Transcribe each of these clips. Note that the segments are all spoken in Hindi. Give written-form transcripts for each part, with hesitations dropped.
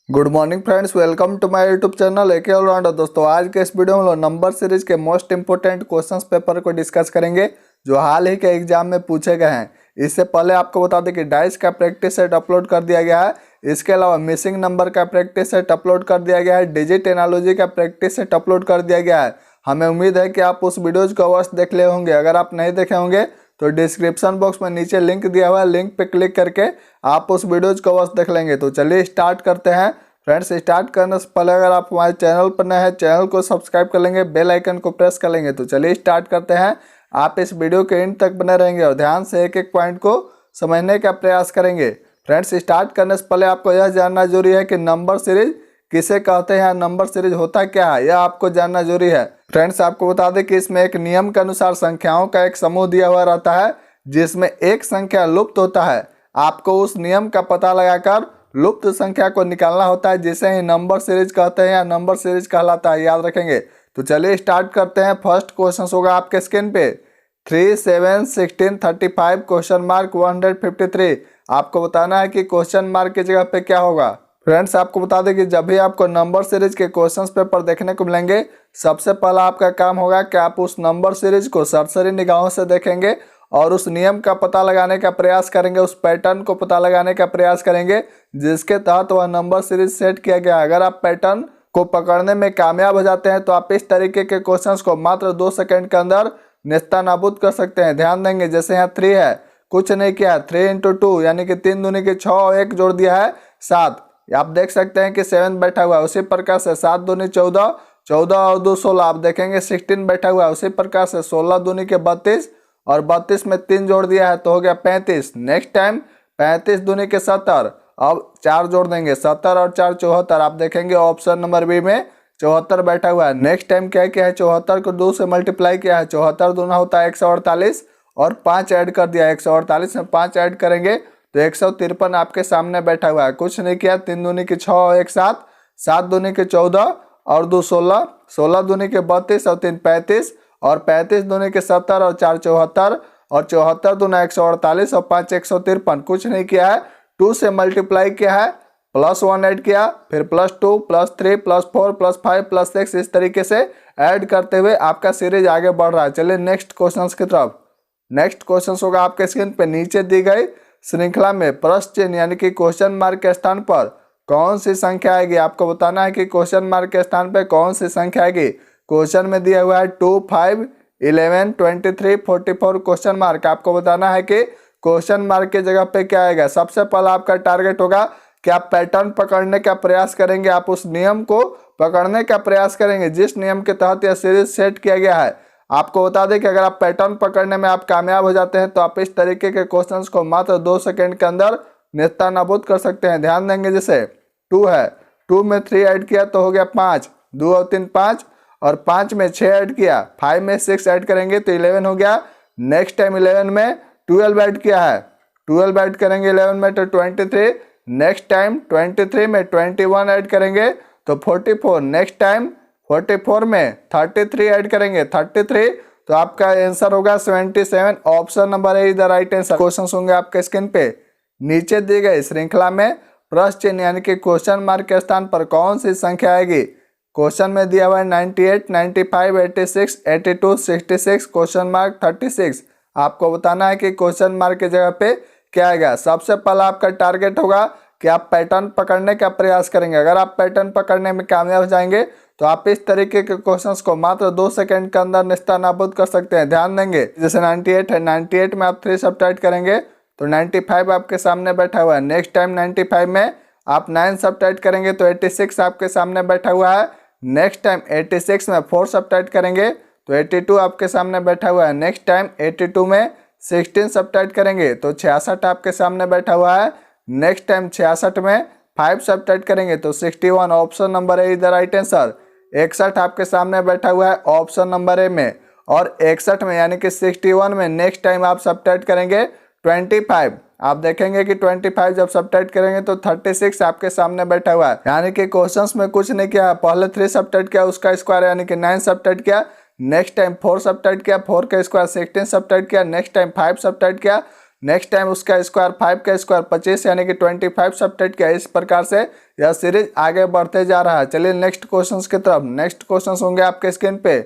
Good morning friends, welcome to my YouTube channel AK allrounder. दोस्तों आज के इस वीडियो में लोग नंबर सीरीज के मोस्ट इंपोर्टेंट क्वेश्चंस पेपर को डिस्कस करेंगे जो हाल ही के एग्जाम में पूछे गए हैं। इससे पहले आपको बता दें कि डाइस का प्रैक्टिस सेट अपलोड कर दिया गया है। इसके अलावा मिसिंग नंबर का प्रैक्टिस सेट अपलोड कर दिया गया है। डिजिट एनालॉजी का प्रैक्टिस सेट अपलोड कर दिया गया है। हमें उम्मीद है कि आप उस वीडियोज को अवश्य देख ले होंगे। अगर आप नहीं देखे होंगे तो डिस्क्रिप्शन बॉक्स में नीचे लिंक दिया हुआ है, लिंक पे क्लिक करके आप उस वीडियोज को अवश्य देख लेंगे। तो चलिए स्टार्ट करते हैं। फ्रेंड्स, स्टार्ट करने से पहले अगर आप हमारे चैनल पर नए हैं, चैनल को सब्सक्राइब कर लेंगे, बेल आइकन को प्रेस कर लेंगे। तो चलिए स्टार्ट करते हैं। आप इस वीडियो के एंड तक बने रहेंगे और ध्यान से एक एक पॉइंट को समझने का प्रयास करेंगे। फ्रेंड्स, स्टार्ट करने से पहले आपको यह जानना जरूरी है कि नंबर सीरीज किसे कहते हैं, नंबर सीरीज होता क्या है, यह आपको जानना जरूरी है। फ्रेंड्स, आपको बता दें कि इसमें एक नियम के अनुसार संख्याओं का एक समूह दिया हुआ रहता है जिसमें एक संख्या लुप्त होता है। आपको उस नियम का पता लगाकर लुप्त संख्या को निकालना होता है, जिसे ही नंबर सीरीज कहते हैं या नंबर सीरीज कहलाता है, याद रखेंगे। तो चलिए स्टार्ट करते हैं। फर्स्ट क्वेश्चन होगा आपके स्क्रीन पे 3, 7, 16, 35 क्वेश्चन मार्क 153। आपको बताना है कि क्वेश्चन मार्क की जगह पे क्या होगा। फ्रेंड्स, आपको बता दें कि जब भी आपको नंबर सीरीज के क्वेश्चंस पेपर देखने को मिलेंगे, सबसे पहला आपका काम होगा कि आप उस नंबर सीरीज को सरसरी निगाहों से देखेंगे और उस नियम का पता लगाने का प्रयास करेंगे, उस पैटर्न को पता लगाने का प्रयास करेंगे जिसके तहत वह नंबर सीरीज सेट किया गया। अगर आप पैटर्न को पकड़ने में कामयाब हो जाते हैं तो आप इस तरीके के क्वेश्चंस को मात्र 2 सेकंड के अंदर नेस्तनाबूद कर सकते हैं। ध्यान देंगे, जैसे यहाँ 3 है, कुछ नहीं किया, 3 × 2 यानी कि 3 दूनी के 6 और 1 जोड़ दिया है 7। आप देख सकते हैं कि 7 बैठा हुआ है। उसी प्रकार से 7 दूनी 14, 14 और 2 16। आप देखेंगे 16 बैठा हुआ है। उसी प्रकार से 16 दूनी के 32 और 32 में 3 जोड़ दिया है तो हो गया 35। नेक्स्ट टाइम 35 दूनी के 70, अब 4 जोड़ देंगे, 70 और 4 74। आप देखेंगे ऑप्शन नंबर बी में 74 बैठा हुआ है। नेक्स्ट टाइम क्या किया है, 74 को 2 से मल्टीप्लाई किया है। 74 दूना होता है 148 और 5 ऐड कर दिया। 148 में 5 ऐड करेंगे तो 153 आपके सामने बैठा हुआ है। कुछ नहीं किया, 3 दूनी की 6 और 1 7, 7 दूनी के 14 और 2 16, 16 दूनी के 32 और 3 35 और 35 दूनी के 70 और 4 74 और 74 दूना 148 और 5 153। कुछ नहीं किया है, 2 से मल्टीप्लाई किया है, +1 ऐड किया, फिर +2 +3 +4 +5 +6, इस तरीके से ऐड करते हुए आपका सीरीज आगे बढ़ रहा है। चलिए नेक्स्ट क्वेश्चन की तरफ। नेक्स्ट क्वेश्चन होगा आपके स्क्रीन पे नीचे दी गई श्रृंखला में प्रश्न चिन्ह यानी कि क्वेश्चन मार्क के स्थान पर कौन सी संख्या आएगी। आपको बताना है कि क्वेश्चन मार्क के स्थान पर कौन सी संख्या आएगी। क्वेश्चन में दिया हुआ है 2, 5, 11, 23, 44 क्वेश्चन मार्क। आपको बताना है कि क्वेश्चन मार्क की जगह पे क्या आएगा। सबसे पहला आपका टारगेट होगा कि आप पैटर्न पकड़ने का प्रयास करेंगे, आप उस नियम को पकड़ने का प्रयास करेंगे जिस नियम के तहत यह सीरीज सेट किया गया है। आपको बता दें कि अगर आप पैटर्न पकड़ने में आप कामयाब हो जाते हैं तो आप इस तरीके के क्वेश्चंस को मात्र 2 सेकंड के अंदर नेस्तनाबूद कर सकते हैं। ध्यान देंगे, जैसे 2 है, 2 में 3 ऐड किया तो हो गया 5, 2 और 3 5 और 5 में 6 ऐड किया, 5 में 6 ऐड करेंगे तो 11 हो गया। नेक्स्ट टाइम 11 में 12 ऐड किया है, 12 ऐड करेंगे 11 में तो 23। नेक्स्ट टाइम 23 में 21 ऐड करेंगे तो 44। नेक्स्ट टाइम 44 में 33 ऐड करेंगे 33, तो आपका आंसर होगा 77। Option number A is the right answer. Question होंगे आपके स्क्रीन पे नीचे दी गई श्रृंखला में प्रश्न चिन्ह यानी कि क्वेश्चन मार्क के स्थान पर कौन सी संख्या आएगी। क्वेश्चन में दिया हुआ है 98, 95, 86, 82, 66 क्वेश्चन मार्क 36। आपको बताना है कि क्वेश्चन मार्क की जगह पे क्या आएगा। सबसे पहला आपका टारगेट होगा कि आप पैटर्न पकड़ने का प्रयास करेंगे। अगर आप पैटर्न पकड़ने में कामयाब हो जाएंगे तो आप इस तरीके के क्वेश्चंस को मात्र 2 सेकंड के अंदर नेस्तनाबूद कर सकते हैं। ध्यान देंगे, जैसे 98 है, 98 में आप 3 सब्ट्रैक्ट करेंगे तो 95 आपके सामने बैठा हुआ है। नेक्स्ट टाइम 95 में आप 9 सब्ट्रैक्ट करेंगे तो 86 आपके सामने बैठा हुआ है। नेक्स्ट टाइम 86 में 4 सब्ट्रैक्ट करेंगे तो 82 आपके सामने बैठा हुआ है। नेक्स्ट टाइम 82 में 16 सब्ट्रैक्ट करेंगे तो 66 आपके सामने बैठा हुआ है। नेक्स्ट टाइम 66 में 5 सब्ट्रैक्ट करेंगे तो 61। Option number A is the right answer. 61 आपके सामने बैठा हुआ है ऑप्शन नंबर ए में। और 61 में यानी कि 61 में नेक्स्ट टाइम आप सब्ट्रैक्ट करेंगे 25। आप देखेंगे कि 25 जब सब्ट्रैक्ट करेंगे तो 36 आपके सामने बैठा हुआ है। यानी कि क्वेश्चंस में कुछ नहीं किया, पहले 3 सब्ट्रैक्ट किया उसका स्क्वायर यानी कि 9 सब्ट्रैक्ट किया। नेक्स्ट टाइम 4 सब्ट्रैक्ट किया, 4 का स्क्वायर 16 सब्ट्रैक्ट किया। नेक्स्ट टाइम 5 सब्ट्रैक्ट किया। नेक्स्ट टाइम उसका स्क्वायर 5 का स्क्वायर 25 यानी कि 25 सब्ट्रैक्ट किया। इस प्रकार से यह सीरीज आगे बढ़ते जा रहा है। चलिए नेक्स्ट क्वेश्चन की तरफ। नेक्स्ट क्वेश्चन होंगे आपके स्क्रीन पे।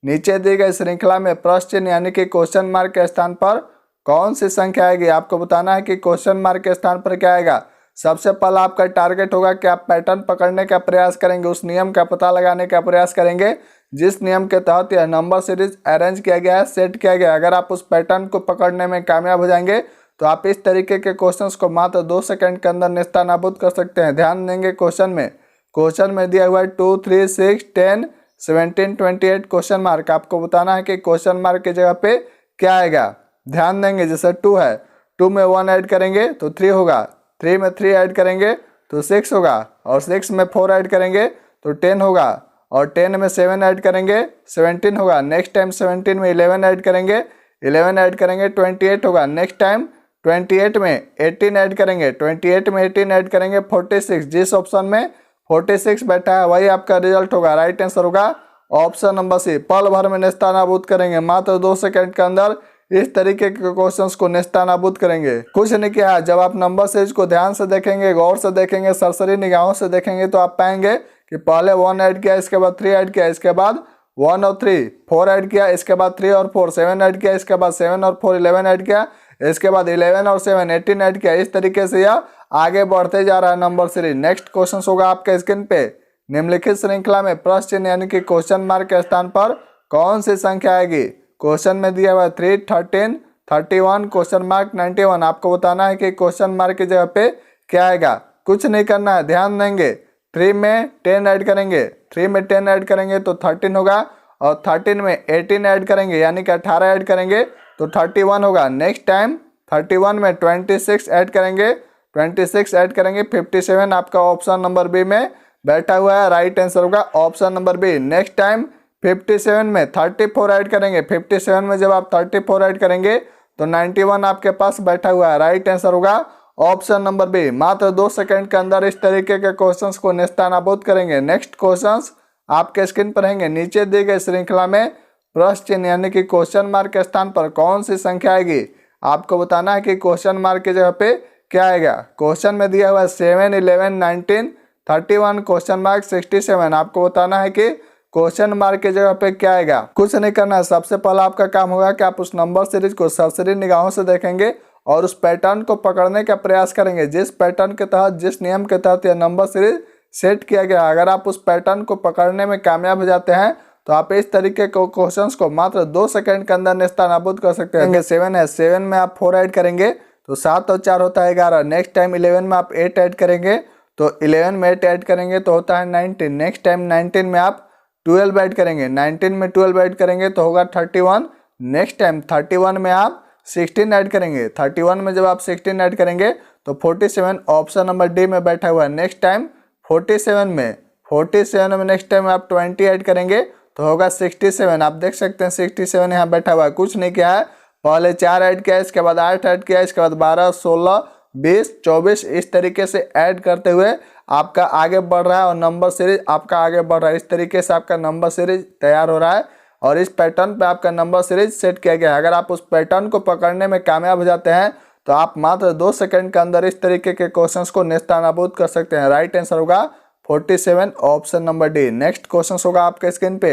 नीचे दी गई श्रृंखला में प्रश्न चिन्ह यानी कि क्वेश्चन मार्क के स्थान पर कौन सी संख्या आएगी। आपको बताना है कि क्वेश्चन मार्क के स्थान पर क्या आएगा। सबसे पहला आपका टारगेट होगा कि आप पैटर्न पकड़ने का प्रयास करेंगे, उस नियम का पता लगाने का प्रयास करेंगे जिस नियम के तहत यह नंबर सीरीज अरेंज किया गया है, सेट किया गया। अगर आप उस पैटर्न को पकड़ने में कामयाब हो जाएंगे तो आप इस तरीके के क्वेश्चंस को मात्र 2 सेकंड के अंदर नेस्तनाबूद कर सकते हैं। ध्यान देंगे क्वेश्चन में दिया हुआ है 2, 3, 6, 10, 17, 28 क्वेश्चन मार्क। आपको बताना है कि क्वेश्चन मार्क की जगह पे क्या आएगा। ध्यान देंगे जैसे 2 है, 2 में 1 ऐड करेंगे तो 3 होगा, 3 में 3 ऐड करेंगे तो 6 होगा, और 6 में 4 ऐड करेंगे तो 10 होगा, और 10 में 7 ऐड करेंगे 17 होगा। नेक्स्ट टाइम 17 में 11 ऐड करेंगे, 11 ऐड करेंगे 28 होगा। नेक्स्ट टाइम 28 में 18 ऐड करेंगे, 28 में 18 ऐड करेंगे 46। जिस ऑप्शन में 46 बैठा है वही आपका रिजल्ट होगा। राइट आंसर होगा ऑप्शन नंबर सी। पल भर में नेस्तनाबूद करेंगे, मात्र 2 सेकंड के अंदर इस तरीके के क्वेश्चंस को नेस्तनाबूद करेंगे। कुछ नहीं किया, जब आप नंबर सीरीज को ध्यान से देखेंगे, गौर से देखेंगे, सरसरी निगाहों से देखेंगे तो आप पाएंगे कि पहले 1 ऐड किया, इसके बाद 3 ऐड किया, इसके बाद 1 और 3 4 ऐड किया, इसके बाद 3 और 4 7 ऐड किया, इसके बाद 7 और 4 11 ऐड किया, इसके बाद 11 और 7 18 ऐड किया। इस तरीके से यह आगे बढ़ते जा रहा है नंबर सीरीज। नेक्स्ट क्वेश्चन होगा आपके स्क्रीन पे। निम्नलिखित श्रृंखला में प्रश्न चिन्ह यानी कि क्वेश्चन मार्क के स्थान पर कौन सी संख्या आएगी। क्वेश्चन में दिया हुआ 3, 13, 31 क्वेश्चन मार्क 91। आपको बताना है कि क्वेश्चन मार्क की जगह पे क्या आएगा। कुछ नहीं करना है, ध्यान देंगे। 3 में 10 ऐड करेंगे, 3 में 10 ऐड करेंगे तो 13 होगा, और 13 में 18 ऐड करेंगे यानी कि 18 ऐड करेंगे तो 31 होगा। नेक्स्ट टाइम 31 में 26 ऐड करेंगे, 26 ऐड करेंगे 57। आपका ऑप्शन नंबर बी में बैठा हुआ है। राइट आंसर होगा option number B. Next time 57 में 34 ऐड करेंगे, 57 में जब आप 34 ऐड करेंगे तो 91 आपके पास बैठा हुआ है। राइट आंसर होगा ऑप्शन नंबर बी। मात्र 2 सेकंड के अंदर इस तरीके के क्वेश्चंस को नेस्तनाबूद करेंगे। नेक्स्ट क्वेश्चंस आपके स्क्रीन पर रहेंगे। नीचे दी गई श्रृंखला में प्रश्न चिन्ह यानी कि क्वेश्चन मार्क के स्थान पर कौन सी संख्या आएगी। आपको बताना है कि क्वेश्चन मार्क की जगह पे क्या आएगा। क्वेश्चन में दिया हुआ है 7, 11, 19, 31 क्वेश्चन मार्क 67। आपको बताना है कि क्वेश्चन मार्क की जगह पे क्या आएगा। कुछ नहीं करना है, सबसे पहला आपका काम होगा कि आप उस नंबर सीरीज को सरसरी निगाहों से देखेंगे और उस पैटर्न को पकड़ने का प्रयास करेंगे जिस पैटर्न के तहत, जिस नियम के तहत यह नंबर सीरीज सेट किया गया। अगर आप उस पैटर्न को पकड़ने में कामयाब हो जाते हैं तो आप इस तरीके के क्वेश्चंस को मात्र 2 सेकंड के अंदर नेस्तनाबूद कर सकते हैं। 7 है, 7 में आप 4 ऐड करेंगे तो 7 और 4 होता है 11। नेक्स्ट टाइम 11 में आप 8 ऐड करेंगे तो 11 में 8 ऐड करेंगे तो होता है 19। नेक्स्ट टाइम 19 में आप 12 ऐड करेंगे, 19 में 12 ऐड करेंगे तो होगा 31। नेक्स्ट टाइम 31 में आप 16 ऐड करेंगे, 31 में जब आप 16 ऐड करेंगे तो 47 ऑप्शन नंबर डी में बैठा हुआ है। नेक्स्ट टाइम 47 में नेक्स्ट टाइम आप 20 ऐड करेंगे तो होगा 67। आप देख सकते हैं 67 यहाँ बैठा हुआ है। कुछ नहीं किया है, पहले 4 ऐड किया, इसके बाद 8 ऐड किया, इसके बाद 12, 16, 20, 24 इस तरीके से ऐड करते हुए आपका आगे बढ़ रहा है और नंबर सीरीज आपका आगे बढ़ रहा है। इस तरीके से आपका नंबर सीरीज तैयार हो रहा है और इस पैटर्न पे आपका नंबर सीरीज सेट किया गया है। अगर आप उस पैटर्न को पकड़ने में कामयाब हो जाते हैं तो आप मात्र 2 सेकंड के अंदर इस तरीके के क्वेश्चंस को नेस्तनाबूद कर सकते हैं। राइट आंसर होगा 47 option number D. Next question होगा आपके स्क्रीन पे।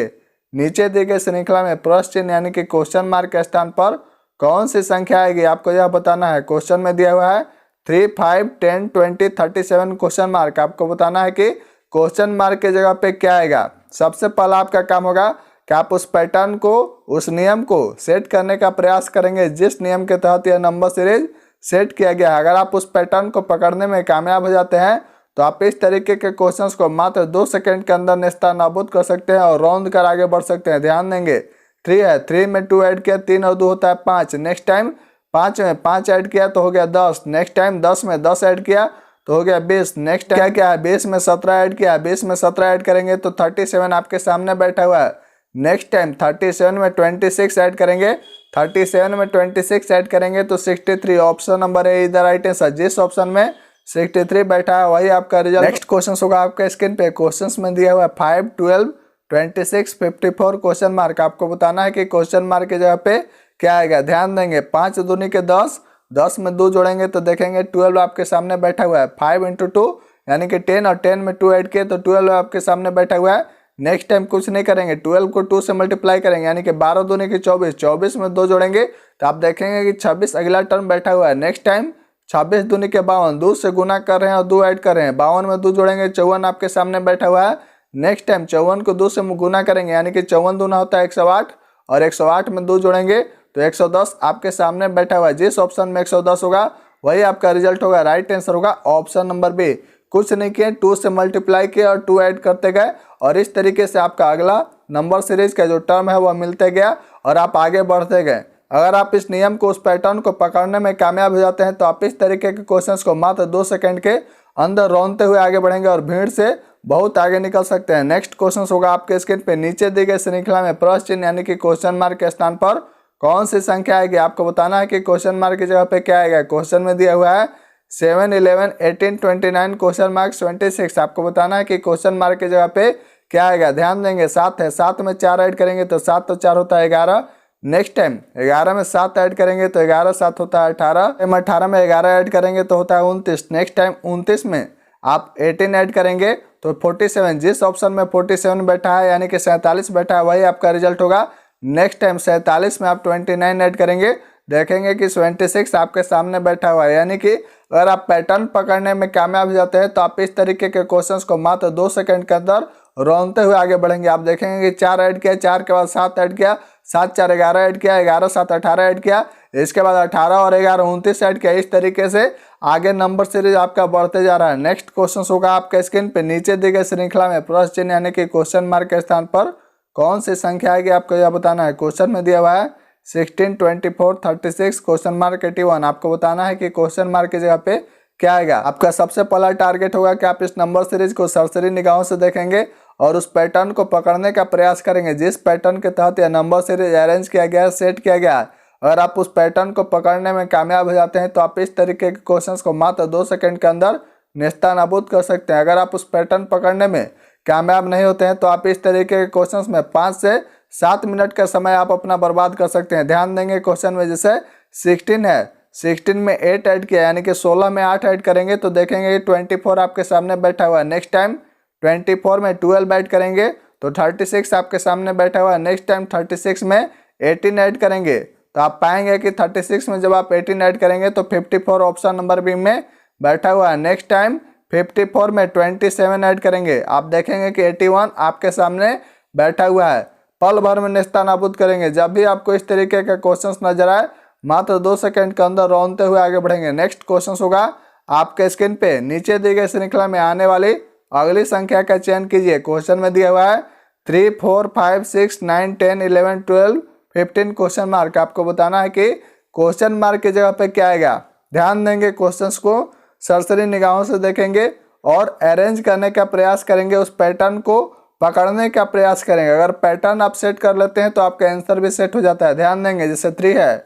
नीचे दिए गए श्रृंखला में प्रश्न चिन्ह यानी कि क्वेश्चन मार्क के स्थान पर कौन सी संख्या आएगी। आपको यह बताना है। क्वेश्चन में दिया हुआ है 3, 5, 10, 20, 37 क्वेश्चन मार्क। आपको बताना है कि क्वेश्चन मार्क की जगह पे क्या आएगा। सबसे पहला आपका काम होगा कि आप उस पैटर्न को, उस नियम को सेट करने का प्रयास करेंगे जिस नियम के तहत यह नंबर सीरीज सेट किया गया है। अगर आप उस पैटर्न को पकड़ने में कामयाब हो जाते हैं तो आप इस तरीके के क्वेश्चंस को मात्र 2 सेकंड के अंदर नेस्तनाबूद कर सकते हैं और राउंड कर आगे बढ़ सकते हैं। ध्यान देंगे 3 है, 3 में 2 ऐड किया, 3 और 2 होता है 5। नेक्स्ट टाइम 5 में 5 ऐड किया तो हो गया 10। नेक्स्ट टाइम 10 में 10 ऐड किया तो हो गया 20। नेक्स्ट टाइम क्या है, 20 में 17 ऐड किया, 20 में 17 ऐड करेंगे तो 37 आपके सामने बैठा हुआ है। नेक्स्ट टाइम 37 में 26 ऐड करेंगे, 37 में 26 ऐड करेंगे तो 63 ऑप्शन नंबर ए इधर राइट आंसर। जिस ऑप्शन में 63 बैठा है वही आपका रिजल्ट। नेक्स्ट क्वेश्चन होगा आपका स्क्रीन पे। क्वेश्चन में दिया हुआ है 5, 12, 26, 54 क्वेश्चन मार्क। आपको बताना है कि क्वेश्चन मार्क की जगह पे क्या आएगा। ध्यान देंगे 5 दूनी के 10, 10 में 2 जोड़ेंगे तो देखेंगे 12 आपके सामने बैठा हुआ है। 5 इंटू 2 यानी कि 10 और 10 में 2 ऐड किए तो 12 आपके सामने बैठा हुआ है। नेक्स्ट टाइम कुछ नहीं करेंगे, 12 को 2 से मल्टीप्लाई करेंगे यानी कि 12 दूनी की 24, 24 में 2 जोड़ेंगे तो आप देखेंगे कि 26 अगला टर्म बैठा हुआ है। नेक्स्ट टाइम 26 दूनी के 52, 2 से गुना कर रहे हैं और 2 ऐड कर रहे हैं, 52 में 2 जोड़ेंगे 54 आपके सामने बैठा हुआ है। नेक्स्ट टाइम 54 को 2 से गुना करेंगे यानी कि 54 दूना होता है 108 और 108 में 2 जोड़ेंगे तो 110 आपके सामने बैठा हुआ है। जिस ऑप्शन में 110 होगा वही आपका रिजल्ट होगा। राइट आंसर होगा ऑप्शन नंबर बी। कुछ नहीं किए, 2 से मल्टीप्लाई किए और 2 ऐड करते गए और इस तरीके से आपका अगला नंबर सीरीज का जो टर्म है वह मिलते गया और आप आगे बढ़ते गए। अगर आप इस नियम को, उस पैटर्न को पकड़ने में कामयाब हो जाते हैं तो आप इस तरीके के क्वेश्चंस को मात्र 2 सेकंड के अंदर रौंदते हुए आगे बढ़ेंगे और भीड़ से बहुत आगे निकल सकते हैं। नेक्स्ट क्वेश्चन होगा आपके स्क्रीन पे, नीचे दी गई श्रृंखला में प्रश्न चिन्ह यानी कि क्वेश्चन मार्क के स्थान पर कौन सी संख्या आएगी। आपको बताना है कि क्वेश्चन मार्क की जगह पे क्या आएगा। क्वेश्चन में दिया हुआ है 7, 11, 18, 29 क्वेश्चन मार्क 26। आपको बताना है कि क्वेश्चन मार्क की जगह पे क्या आएगा। ध्यान देंगे 7 है, 7 में 4 ऐड करेंगे तो 7 तो 4 होता है 11। नेक्स्ट टाइम 11 में 7 ऐड करेंगे तो 11 7 होता है 18। 18 में 11 ऐड करेंगे तो होता है 29। नेक्स्ट टाइम 29 में आप 18 ऐड करेंगे तो 47। जिस ऑप्शन में 47 बैठा है यानी कि 47 बैठा है वही आपका रिजल्ट होगा। नेक्स्ट टाइम 47 में आप 29 ऐड करेंगे, देखेंगे कि 26 आपके सामने बैठा हुआ है। यानी कि अगर आप पैटर्न पकड़ने में कामयाब हो जाते हैं तो आप इस तरीके के क्वेश्चंस को मात्र 2 सेकंड के अंदर रौंदते हुए आगे बढ़ेंगे। आप देखेंगे कि 4 ऐड किया, 4 के बाद 7 ऐड किया, 7 4 11 ऐड किया, 11 7 18 ऐड किया, इसके बाद 18 और 11 29 ऐड किया। इस तरीके से आगे नंबर सीरीज आपका बढ़ते जा रहा है। नेक्स्ट क्वेश्चन होगा आपके स्क्रीन पे, नीचे दी गई श्रृंखला में प्रश्न चिन्ह यानी कि क्वेश्चन मार्क के स्थान पर कौन सी संख्या आएगी आपको यह बताना है। क्वेश्चन में दिया हुआ है 16, 24, 36 क्वेश्चन मार्क 81। आपको बताना है कि क्वेश्चन मार्क की जगह पे क्या आएगा। आपका सबसे पहला टारगेट होगा कि आप इस नंबर सीरीज को सरसरी निगाहों से देखेंगे और उस पैटर्न को पकड़ने का प्रयास करेंगे जिस पैटर्न के तहत यह नंबर सीरीज अरेंज किया गया है, सेट किया गया है। अगर आप उस पैटर्न को पकड़ने में कामयाब हो जाते हैं तो आप इस तरीके के क्वेश्चंस को मात्र 2 सेकंड के अंदर नेस्तनाबूद कर सकते हैं। अगर आप उस पैटर्न पकड़ने में कामयाब नहीं होते हैं तो आप इस तरीके के क्वेश्चंस में 5 से 7 मिनट का समय आप अपना बर्बाद कर सकते हैं। ध्यान देंगे क्वेश्चन में जैसे 16 है, 16 में 8 ऐड किया यानी कि 16 में 8 ऐड करेंगे तो देखेंगे 24 आपके सामने बैठा हुआ है। नेक्स्ट टाइम 24 में 12 ऐड करेंगे तो 36 आपके सामने बैठा हुआ है। नेक्स्ट टाइम 36 में 18 ऐड करेंगे तो आप पाएंगे कि 36 में जब आप 18 ऐड करेंगे तो 54 ऑप्शन नंबर बी में बैठा हुआ है। नेक्स्ट टाइम 54 में 27 ऐड करेंगे, आप देखेंगे कि 81 आपके सामने बैठा हुआ है। पल भर में नेस्तनाबूद करेंगे। जब भी आपको इस तरीके का क्वेश्चंस नजर आए मात्र 2 सेकंड के अंदर रौंदते हुए आगे बढ़ेंगे। नेक्स्ट क्वेश्चन होगा आपके स्क्रीन पे, नीचे दी गई श्रृंखला में आने वाली अगली संख्या का चयन कीजिए। क्वेश्चन में दिया हुआ है 3, 4, 5, 6, 9, 10, 11, 12, 15 क्वेश्चन मार्क। आपको बताना है कि क्वेश्चन मार्क की जगह पे क्या आएगा। ध्यान देंगे, क्वेश्चंस को सरसरी निगाहों से देखेंगे और अरेंज करने का प्रयास करेंगे, उस पैटर्न को पकड़ने का प्रयास करेंगे। अगर पैटर्न आप सेट कर लेते हैं तो आपका आंसर भी सेट हो जाता है। ध्यान देंगे जैसे 3 है,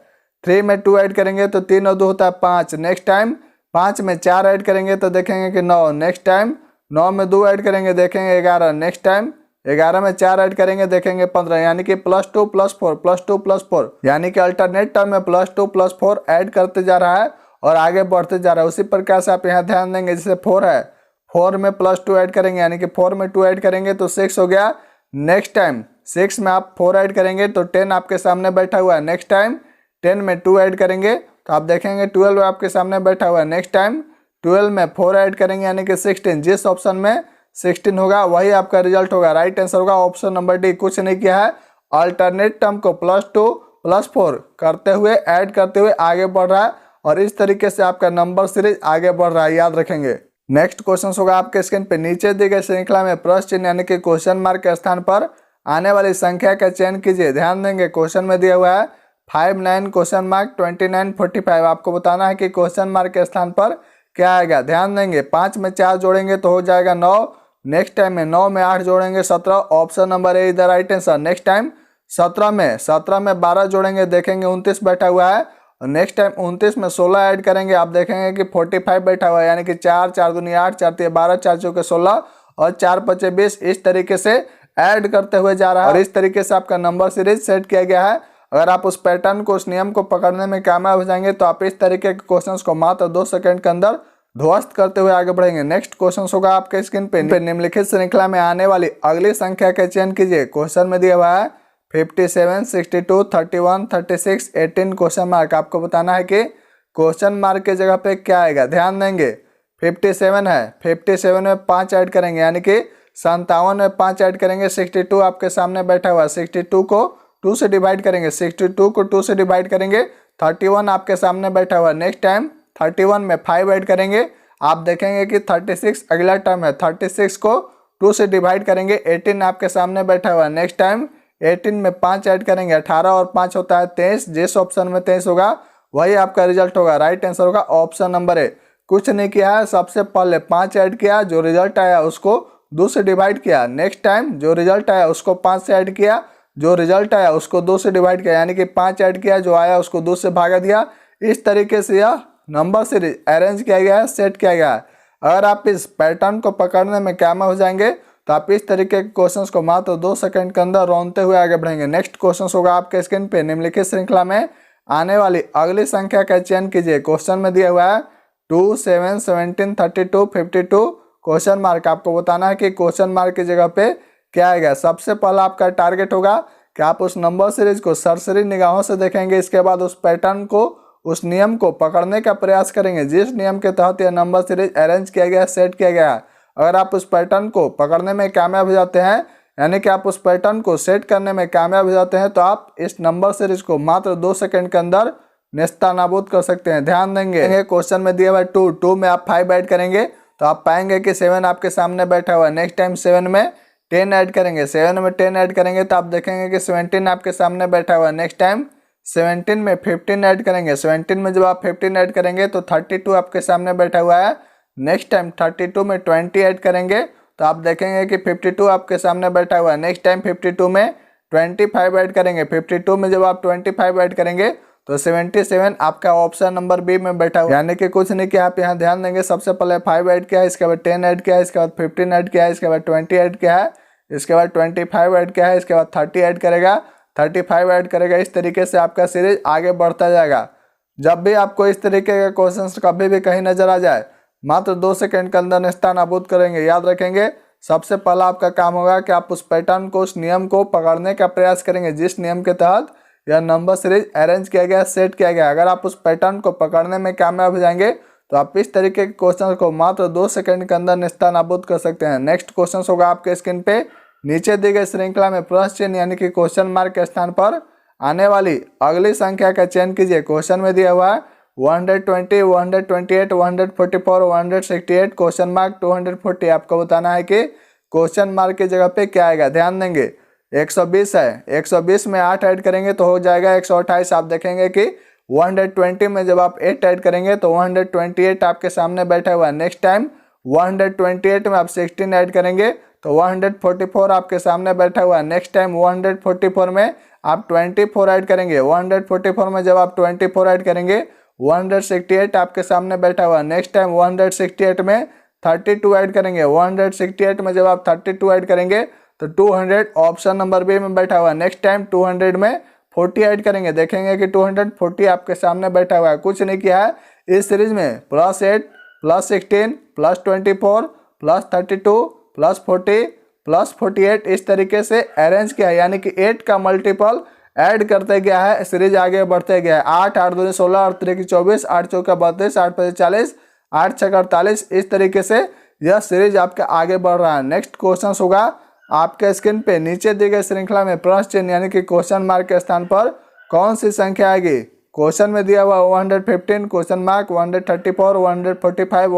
3 में 2 ऐड करेंगे तो 3 और 2 होता है 5। नेक्स्ट टाइम 5 में 4 ऐड करेंगे तो देखेंगे कि 9। नेक्स्ट टाइम 9 में 2 ऐड करेंगे देखेंगे 11। नेक्स्ट टाइम 11 में 4 ऐड करेंगे देखेंगे 15। यानी कि +2 + 4 +2 + 4 यानी कि अल्टरनेट टर्म में +2 + 4 ऐड करते जा रहा है और आगे बढ़ते जा रहा है। उसी प्रकार से आप यहाँ ध्यान देंगे जैसे 4 है, 4 में +2 ऐड करेंगे यानी कि 4 में 2 ऐड करेंगे तो 6 हो गया। नेक्स्ट टाइम 6 में आप 4 ऐड करेंगे तो 10 आपके सामने बैठा हुआ है। नेक्स्ट टाइम 10 में 2 ऐड करेंगे तो आप देखेंगे 12 आपके सामने बैठा हुआ है। नेक्स्ट टाइम 12 में 4 ऐड करेंगे यानी कि 16। जिस ऑप्शन में 16 होगा वही आपका रिजल्ट होगा। राइट आंसर होगा ऑप्शन नंबर डी। कुछ नहीं किया है, अल्टरनेट टर्म को +2 + 4 करते हुए ऐड करते हुए आगे बढ़ रहा है और इस तरीके से आपका नंबर सीरीज आगे बढ़ रहा है, याद रखेंगे। नेक्स्ट क्वेश्चन होगा आपके स्क्रीन पे, नीचे दी गई श्रृंखला में प्रश्न चिन्ह यानी कि क्वेश्चन मार्क के स्थान पर आने वाली संख्या का चयन कीजिए। ध्यान देंगे क्वेश्चन में दिया हुआ है 5, 9 क्वेश्चन मार्क 29, 45। आपको बताना है कि क्वेश्चन मार्क के स्थान पर क्या आएगा। ध्यान देंगे 5 में 4 जोड़ेंगे तो हो जाएगा 9। नेक्स्ट टाइम में 9 में 8 जोड़ेंगे 17। ऑप्शन नंबर ए इधर राइट आंसर। नेक्स्ट टाइम 17 में 12 जोड़ेंगे देखेंगे 29 बैठा हुआ है। नेक्स्ट टाइम 29 में 16 ऐड करेंगे आप देखेंगे कि 45 बैठा हुआ है। यानी कि 4 4 दूनी 8, 4 3 12, 4 चौके 16 और 4 5 20 इस तरीके से ऐड करते हुए जा रहा है और इस तरीके से आपका नंबर सीरीज सेट किया गया है। अगर आप उस पैटर्न को, उस नियम को पकड़ने में कामयाब हो जाएंगे तो आप इस तरीके के क्वेश्चंस को मात्र 2 सेकंड के अंदर ध्वस्त करते हुए आगे बढ़ेंगे। नेक्स्ट क्वेश्चन होगा आपके स्क्रीन पे निम्नलिखित श्रृंखला में आने वाली अगली संख्या का चयन कीजिए। क्वेश्चन में दिया हुआ है 57, 62, 31, 36, 18 क्वेश्चन मार्क। आपको बताना है कि क्वेश्चन मार्क की जगह पे क्या आएगा। ध्यान देंगे 57 है, 57 में 5 ऐड करेंगे यानी कि 57 में 5 ऐड करेंगे। 62 आपके सामने बैठा हुआ है, 62 को 2 से डिवाइड करेंगे, 62 को 2 से डिवाइड करेंगे। 31 आपके सामने बैठा हुआ है, नेक्स्ट टाइम 31 में 5 ऐड करेंगे। आप देखेंगे कि 36 अगला टर्म है, 36 को 2 से डिवाइड करेंगे। 18 आपके सामने बैठा हुआ है, नेक्स्ट टाइम 18 में 5 ऐड करेंगे। 18 और 5 होता है 23, जिस ऑप्शन में 23 होगा वही आपका रिजल्ट होगा। राइट आंसर होगा ऑप्शन नंबर ए। कुछ नहीं किया है, सबसे पहले 5 ऐड किया, जो रिजल्ट आया उसको 2 से डिवाइड किया। नेक्स्ट टाइम जो रिजल्ट आया उसको 5 से ऐड किया, जो रिजल्ट आया उसको 2 से डिवाइड किया, यानी कि 5 ऐड किया, जो आया उसको 2 से भागा दिया। इस तरीके से यह नंबर सीरीज अरेंज किया गया है, सेट किया गया है। अगर आप इस पैटर्न को पकड़ने में कामयाब हो जाएंगे तो आप इस तरीके के क्वेश्चंस को मात्र 2 सेकंड के अंदर रौंदते हुए आगे बढ़ेंगे। नेक्स्ट क्वेश्चन होगा आपके स्क्रीन पे निम्नलिखित श्रृंखला में आने वाली अगली संख्या का चयन कीजिए। क्वेश्चन में दिया हुआ है 2, 7, 17, 32, 52 क्वेश्चन मार्क। आपको बताना है कि क्वेश्चन मार्क की जगह पे क्या आएगा। सबसे पहला आपका टारगेट होगा कि आप उस नंबर सीरीज को सरसरी निगाहों से देखेंगे। इसके बाद उस पैटर्न को, उस नियम को पकड़ने का प्रयास करेंगे जिस नियम के तहत यह नंबर सीरीज अरेंज किया गया, सेट किया गया है। अगर आप उस पैटर्न को पकड़ने में कामयाब हो जाते हैं, यानी कि आप उस पैटर्न को सेट करने में कामयाब हो जाते हैं, तो आप इस नंबर सीरीज को मात्र 2 सेकंड के अंदर नेस्तनाबूद कर सकते हैं। ध्यान देंगे क्वेश्चन में दिया हुआ 2 में आप 5 ऐड करेंगे तो आप पाएंगे कि 7 आपके सामने बैठा हुआ है। नेक्स्ट टाइम 7 में 10 ऐड करेंगे, 7 में 10 ऐड करेंगे तो आप देखेंगे कि 17 आपके सामने बैठा हुआ है। नेक्स्ट टाइम 17 में 15 ऐड करेंगे, 17 में जब आप 15 ऐड करेंगे तो 32 आपके सामने बैठा हुआ है। नेक्स्ट टाइम 32 में 20 ऐड करेंगे तो आप देखेंगे कि 52 आपके सामने बैठा हुआ है। नेक्स्ट टाइम 52 में 25 ऐड करेंगे, 52 में जब आप 25 ऐड करेंगे तो 77 आपका ऑप्शन नंबर बी में बैठा हुआ है। यानी कि कुछ नहीं किया, आप यहाँ ध्यान देंगे। सबसे पहले 5 ऐड किया है, इसके बाद 10 ऐड किया है, इसके बाद 15 ऐड किया है, इसके बाद 20 ऐड किया है, इसके बाद 25 ऐड किया है, इसके बाद 30 ऐड करेगा, 35 ऐड करेगा। इस तरीके से आपका सीरीज आगे बढ़ता जाएगा। जब भी आपको इस तरीके के क्वेश्चन कभी भी कहीं नजर आ जाए, मात्र 2 सेकंड के अंदर नेस्तनाबूद करेंगे। याद रखेंगे, सबसे पहला आपका काम होगा कि आप उस पैटर्न को, उस नियम को पकड़ने का प्रयास करेंगे जिस नियम के तहत यह नंबर सीरीज अरेंज किया गया, सेट किया गया। अगर आप उस पैटर्न को पकड़ने में कामयाब हो जाएंगे तो आप इस तरीके के क्वेश्चन को मात्र 2 सेकंड के अंदर नेस्तनाबूद कर सकते हैं। नेक्स्ट क्वेश्चन होगा आपके स्क्रीन पे नीचे दी गई श्रृंखला में प्रश्न चिन्ह यानी कि क्वेश्चन मार्क के स्थान पर आने वाली अगली संख्या का चयन कीजिए। क्वेश्चन में दिया हुआ है 120, 128, 144, 168 क्वेश्चन मार्क 240। आपको बताना है कि क्वेश्चन मार्क की जगह पे क्या आएगा। ध्यान देंगे 120 है, 120 में 8 ऐड करेंगे तो हो जाएगा 128। आप देखेंगे कि 120 में जब आप 8 ऐड करेंगे तो 128 आपके सामने बैठा हुआ है। नेक्स्ट टाइम 128 में आप 16 ऐड करेंगे तो 144 आपके सामने बैठा हुआ है। नेक्स्ट टाइम 144 में आप 24 ऐड करेंगे, 144 में जब आप 24 ऐड करेंगे 168 आपके सामने बैठा हुआ है। नेक्स्ट टाइम 168 में 32 ऐड करेंगे, 168 में जब आप 32 ऐड करेंगे तो 200 ऑप्शन नंबर बी में बैठा हुआ है। नेक्स्ट टाइम 200 में 40 ऐड करेंगे, देखेंगे कि 240 आपके सामने बैठा हुआ है। कुछ नहीं किया है, इस सीरीज में +8, +16, +24, +32, +40, +48 इस तरीके से अरेंज किया है, यानी कि 8 का मल्टीपल ऐड करते गया है, सीरीज आगे बढ़ते गया है। 8, 8 दूनी 16, 8 3 24, 8 चौका 32, 8 5 40, 8 6 48 इस तरीके से यह सीरीज आपका आगे बढ़ रहा है। नेक्स्ट क्वेश्चन होगा आपके स्क्रीन पे नीचे दी गई श्रृंखला में प्रश्न चिन्ह यानी कि क्वेश्चन मार्क के स्थान पर कौन सी संख्या आएगी। क्वेश्चन में दिया हुआ 115 क्वेश्चन मार्क 134, 145,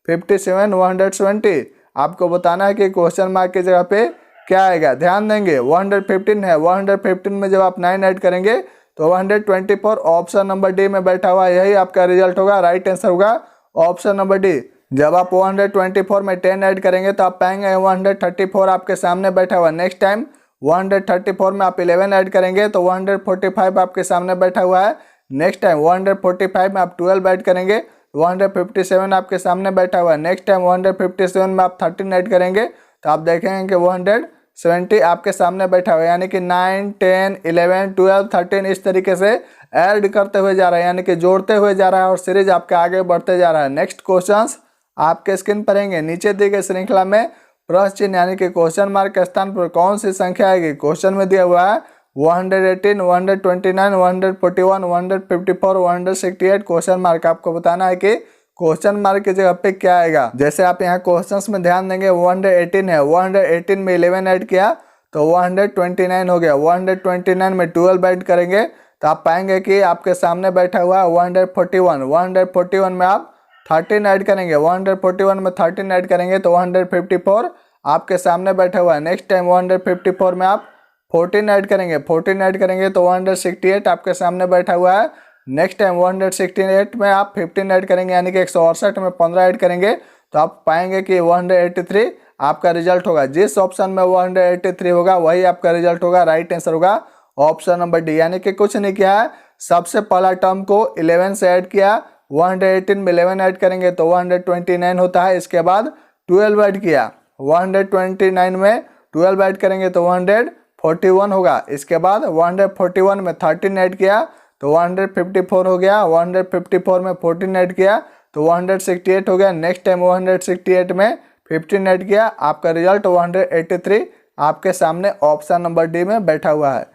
157, 120। आपको बताना है कि क्वेश्चन मार्क की जगह पे क्या आएगा। ध्यान देंगे 115 है, 115 में जब आप 9 ऐड करेंगे तो 124 ऑप्शन नंबर डी में बैठा हुआ, यही आपका रिजल्ट होगा। राइट आंसर होगा ऑप्शन नंबर डी। जब आप 124 में 10 ऐड करेंगे तो आप पाएंगे 134 आपके सामने बैठा हुआ। नेक्स्ट टाइम 134 में आप 11 ऐड करेंगे तो 145 आपके सामने बैठा हुआ है। नेक्स्ट टाइम 145 में आप 12 ऐड करेंगे 157 आपके सामने बैठा हुआ है। नेक्स्ट टाइम 157 में आप 13 ऐड करेंगे तो आप देखेंगे कि 70 आपके सामने बैठा हुआ है, यानी कि 9, 10, 11, 12, 13 इस तरीके से ऐड करते हुए जा रहा है, यानी कि जोड़ते हुए जा रहा है और सीरीज आपके आगे बढ़ते जा रहा है। नेक्स्ट क्वेश्चंस आपके स्क्रीन पर रहेंगे। नीचे दी गई श्रृंखला में प्रश्न चिन्ह यानी कि क्वेश्चन मार्क के स्थान पर कौन सी संख्या आएगी। क्वेश्चन में दिया हुआ है 118, 129, 141, 154, 168 क्वेश्चन मार्क। आपको बताना है कि क्वेश्चन मार्क की जगह पे क्या आएगा। जैसे आप यहाँ क्वेश्चंस में ध्यान देंगे 118 है, 118 में 11 ऐड किया तो 129 हो गया। 129 में 12 ऐड करेंगे तो आप पाएंगे कि आपके सामने बैठा हुआ है 141। 141 में आप 13 ऐड करेंगे, 141 में 13 ऐड करेंगे तो 154 आपके सामने बैठा हुआ है। नेक्स्ट टाइम 154 में आप 14 ऐड करेंगे, 14 ऐड करेंगे तो 168 आपके सामने बैठा हुआ है। नेक्स्ट टाइम 168 में आप 15 ऐड करेंगे, यानी कि 168 में 15 ऐड करेंगे तो आप पाएंगे कि 183 आपका रिजल्ट होगा। जिस ऑप्शन में 183 होगा वही आपका रिजल्ट होगा। राइट आंसर होगा ऑप्शन नंबर डी। यानी कि कुछ नहीं किया है, सबसे पहला टर्म को 11 से ऐड किया, 118 में 11 ऐड करेंगे तो 129 होता है। इसके बाद 12 ऐड किया, 129 में 12 ऐड करेंगे तो 141 होगा। इसके बाद 141 में 13 ऐड किया तो 154 हो गया, 154 में 14 ऐड किया तो 168 हो गया। नेक्स्ट टाइम 168 में 15 ऐड किया, आपका रिजल्ट 183 आपके सामने ऑप्शन नंबर डी में बैठा हुआ है।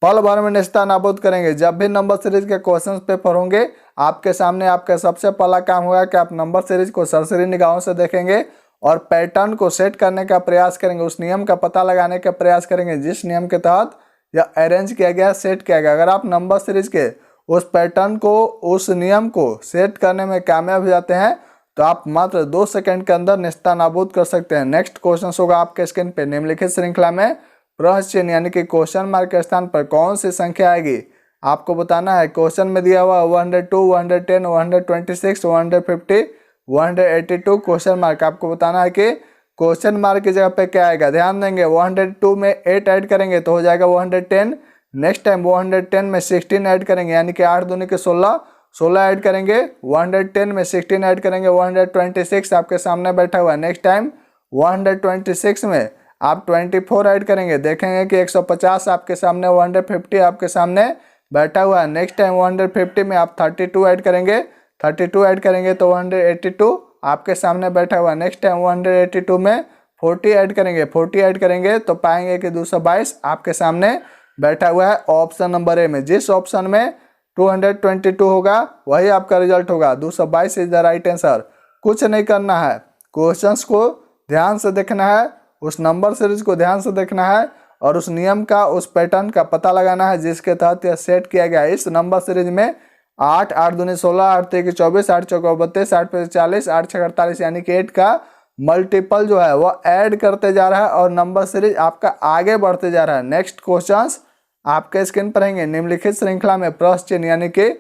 पल भर में निस्ता नाबूद करेंगे। जब भी नंबर सीरीज के क्वेश्चंस पेपर होंगे आपके सामने, आपका सबसे पहला काम होगा कि आप नंबर सीरीज को सरसरी निगाहों से देखेंगे और पैटर्न को सेट करने का प्रयास करेंगे, उस नियम का पता लगाने का प्रयास करेंगे जिस नियम के तहत या अरेंज किया गया, सेट किया गया। अगर आप नंबर सीरीज के उस पैटर्न को, उस नियम को सेट करने में कामयाब हो जाते हैं तो आप मात्र 2 सेकंड के अंदर निस्ता नाबूद कर सकते हैं। नेक्स्ट क्वेश्चन होगा आपके स्क्रीन पे। निम्नलिखित श्रृंखला में प्रश्न चिन्ह यानी कि क्वेश्चन मार्क के स्थान पर कौन सी संख्या आएगी आपको बताना है। क्वेश्चन में दिया हुआ 102, 110, 126, 150, 182 क्वेश्चन मार्क। आपको बताना है कि क्वेश्चन मार्क की जगह पे क्या आएगा। ध्यान देंगे 102 में 8 ऐड करेंगे तो हो जाएगा 110। नेक्स्ट टाइम 110 में 16 ऐड करेंगे, यानी कि 8 दूनी के 16, 16 ऐड करेंगे। 110 में 16 ऐड करेंगे 126 आपके सामने बैठा हुआ है। नेक्स्ट टाइम 126 में आप 24 ऐड करेंगे, देखेंगे कि 150 आपके सामने, 150 आपके सामने बैठा हुआ है। नेक्स्ट टाइम 150 में आप 32 ऐड करेंगे, 32 ऐड करेंगे तो 182 आपके सामने बैठा हुआ है। नेक्स्ट टाइम 182 में 40 ऐड करेंगे, 40 ऐड करेंगे तो पाएंगे कि 222 आपके सामने बैठा हुआ है ऑप्शन नंबर ए में। जिस ऑप्शन में 222 होगा वही आपका रिजल्ट होगा। 222 इज द राइट आंसर। कुछ नहीं करना है, क्वेश्चंस को ध्यान से देखना है, उस नंबर सीरीज को ध्यान से देखना है और उस नियम का, उस पैटर्न का पता लगाना है जिसके तहत यह सेट किया गया है। इस नंबर सीरीज में 8, 8 दूनी 16, 8 3 24, 8 चौका 32, 8 5 40, 8 6 48 यानी कि 8 का मल्टीपल जो है वो ऐड करते जा रहा है और नंबर सीरीज आपका आगे बढ़ते जा रहा है। नेक्स्ट क्वेश्चंस आपके स्क्रीन पर रहेंगे। निम्नलिखित श्रृंखला में प्रश्न चिन्ह यानी कि